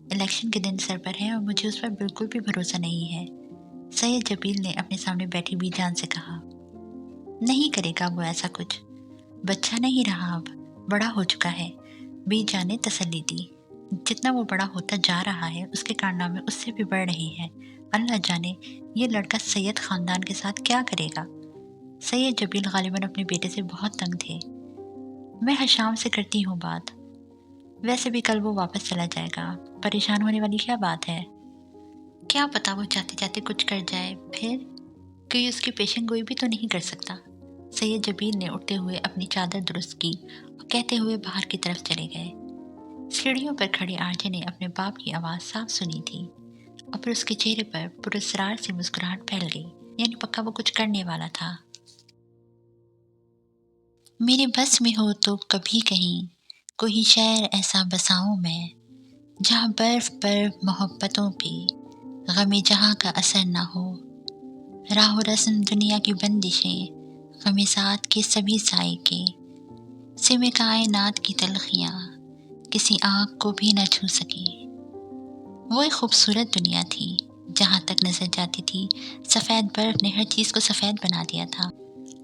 इलेक्शन के दिन सर पर है और मुझे उस पर बिल्कुल भी भरोसा नहीं है। सैयद जबील ने अपने सामने बैठी बीजान से कहा। नहीं करेगा वो ऐसा कुछ, बच्चा नहीं रहा, अब बड़ा हो चुका है, बीजान ने तसल्ली दी। जितना वो बड़ा होता जा रहा है उसके कारनामे उससे भी बढ़ रहे हैं। अल्लाह जाने ये लड़का सैयद ख़ानदान के साथ क्या करेगा। सैयद जबील गालिबन अपने बेटे से बहुत तंग थे। मैं हशाम से करती हूँ बात, वैसे भी कल वो वापस चला जाएगा, परेशान होने वाली क्या बात है। क्या पता वो जाते जाते कुछ कर जाए, फिर कोई उसकी पेशन गोई भी तो नहीं कर सकता। सैयद जबील ने उठते हुए अपनी चादर दुरुस्त की और कहते हुए बाहर की तरफ चले गए। सीढ़ियों पर खड़े आरजे ने अपने बाप की आवाज़ साफ सुनी थी और फिर उसके चेहरे पर पुरस्कार से मुस्कुराहट फैल गई, यानी पक्का वो कुछ करने वाला था। मेरे बस में हो तो कभी कहीं कोई शहर ऐसा बसाऊं मैं, जहाँ बर्फ बर्फ मोहब्बतों पे गमे जहाँ का असर ना हो। राहो रस्म दुनिया की बंदिशें गमे साथ के सभी साए के, सिमे कायनात की तलखियाँ किसी आँख को भी न छू सके। वो एक खूबसूरत दुनिया थी, जहाँ तक नजर जाती थी सफ़ेद बर्फ ने हर चीज़ को सफ़ेद बना दिया था।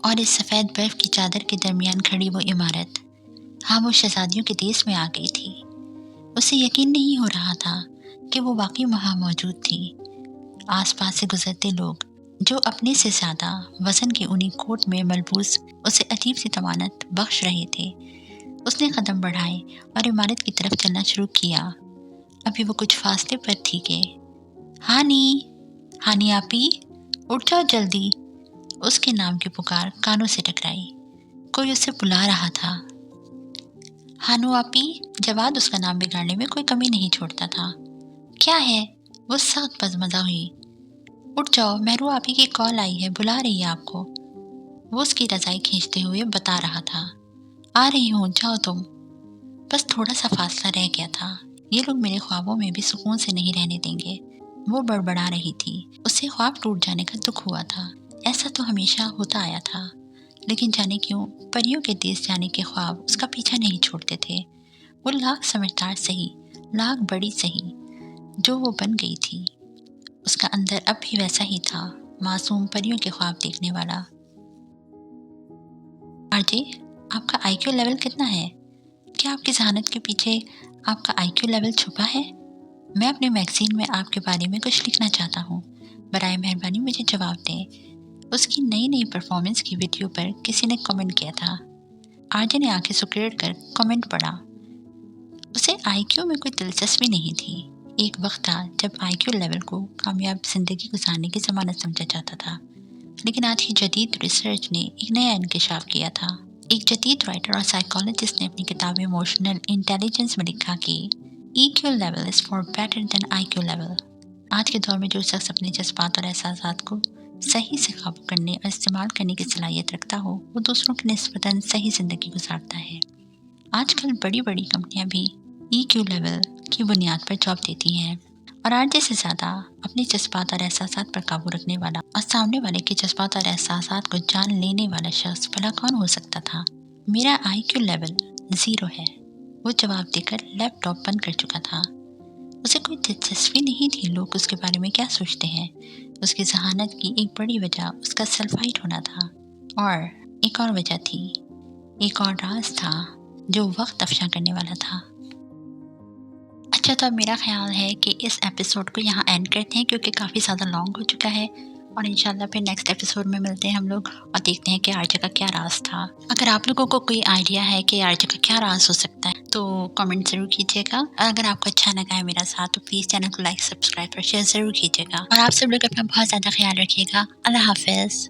और इस सफ़ेद बर्फ की चादर के दरमियान खड़ी वो इमारत, हाँ वो शहजादियों के देश में आ गई थी। उसे यकीन नहीं हो रहा था कि वो वाकई वहाँ मौजूद थी। आसपास से गुजरते लोग जो अपने से ज़्यादा वजन के ऊनी कोट में मलबूस उसे अजीब सी तवानत बख्श रहे थे। उसने कदम बढ़ाए और इमारत की तरफ चलना शुरू किया। अभी वो कुछ फासले पर थी कि हानी, हानी आपी, उठ जाओ जल्दी। उसके नाम की पुकार कानों से टकराई। कोई उसे बुला रहा था। हानू आपी, जवाद उसका नाम बिगाड़ने में कोई कमी नहीं छोड़ता था। क्या है? वो सख्त बजमजा हुई। उठ जाओ, मेहरू आपी की कॉल आई है, बुला रही है आपको। वो उसकी रजाई खींचते हुए बता रहा था। आ रही हूँ, जाओ तुम। बस थोड़ा सा फासला रह गया था। ये लोग मेरे ख्वाबों में भी सुकून से नहीं रहने देंगे। वो बड़बड़ा रही थी। उसे ख्वाब टूट जाने का दुख हुआ था। ऐसा तो हमेशा होता आया था, लेकिन जाने क्यों परियों के देश जाने के ख्वाब उसका पीछा नहीं छोड़ते थे। वो लाख समझदार सही, लाख बड़ी सही, जो वो बन गई थी, उसका अंदर अब भी वैसा ही था, मासूम परियों के ख्वाब देखने वाला। आरजे, आपका आईक्यू लेवल कितना है? क्या आपकी जहानत के पीछे आपका आईक्यू लेवल छुपा है? मैं अपने मैगजीन में आपके बारे में कुछ लिखना चाहता हूँ। बराए मेहरबानी मुझे जवाब दें। उसकी नई नई परफॉर्मेंस की वीडियो पर किसी ने कमेंट किया था। आरजे ने आंखें सुकेड़ कर कमेंट पढ़ा। उसे आईक्यू में कोई दिलचस्पी नहीं थी। एक वक्त था जब आईक्यू लेवल को कामयाब जिंदगी गुजारने की जमानत समझा जाता था, लेकिन आज की जदीद रिसर्च ने एक नया इंकशाफ किया था। एक जदीद राइटर और साइकोलॉजिस्ट ने अपनी किताब इमोशनल इंटेलिजेंस में लिखा कि EQ level is for better than IQ level. आज के दौर में जो शख्स अपने जज्बात और एहसासात को सही से काबू करने और इस्तेमाल करने की सलाहियत रखता हो, वो दूसरों की निस्बतन सही ज़िंदगी गुजारता है। आजकल बड़ी बड़ी कंपनियां भी EQ लेवल की बुनियाद पर जॉब देती हैं, और आरजे से ज़्यादा अपने जज्बात और एहसासात पर काबू रखने वाला और सामने वाले के जज्बात और एहसासात को जान लेने वाला शख्स भला कौन हो सकता था? मेरा IQ लेवल 0 है, वो जवाब देकर लैपटॉप बंद कर चुका था। उसे कोई दिलचस्पी नहीं थी लोग उसके बारे में क्या सोचते हैं। उसकी जहानत की एक बड़ी वजह उसका सल्फाइड होना था, और एक और वजह थी, एक और राज था जो वक्त अफशा करने वाला था। अच्छा, तो अब मेरा ख्याल है कि इस एपिसोड को यहाँ एंड करते हैं, क्योंकि काफ़ी ज़्यादा लॉन्ग हो चुका है, और इंशाल्लाह फिर नेक्स्ट एपिसोड में मिलते हैं हम लोग और देखते हैं कि आरजे का क्या राज था। अगर आप लोगों को कोई आइडिया है कि आरजे का क्या राज हो सकता है तो कमेंट ज़रूर कीजिएगा। अगर आपको अच्छा लगा है मेरा साथ तो प्लीज़ चैनल को लाइक, सब्सक्राइब और शेयर ज़रूर कीजिएगा। और आप सब लोग अपना बहुत ज़्यादा ख्याल रखिएगा। अल्लाह हाफिज़।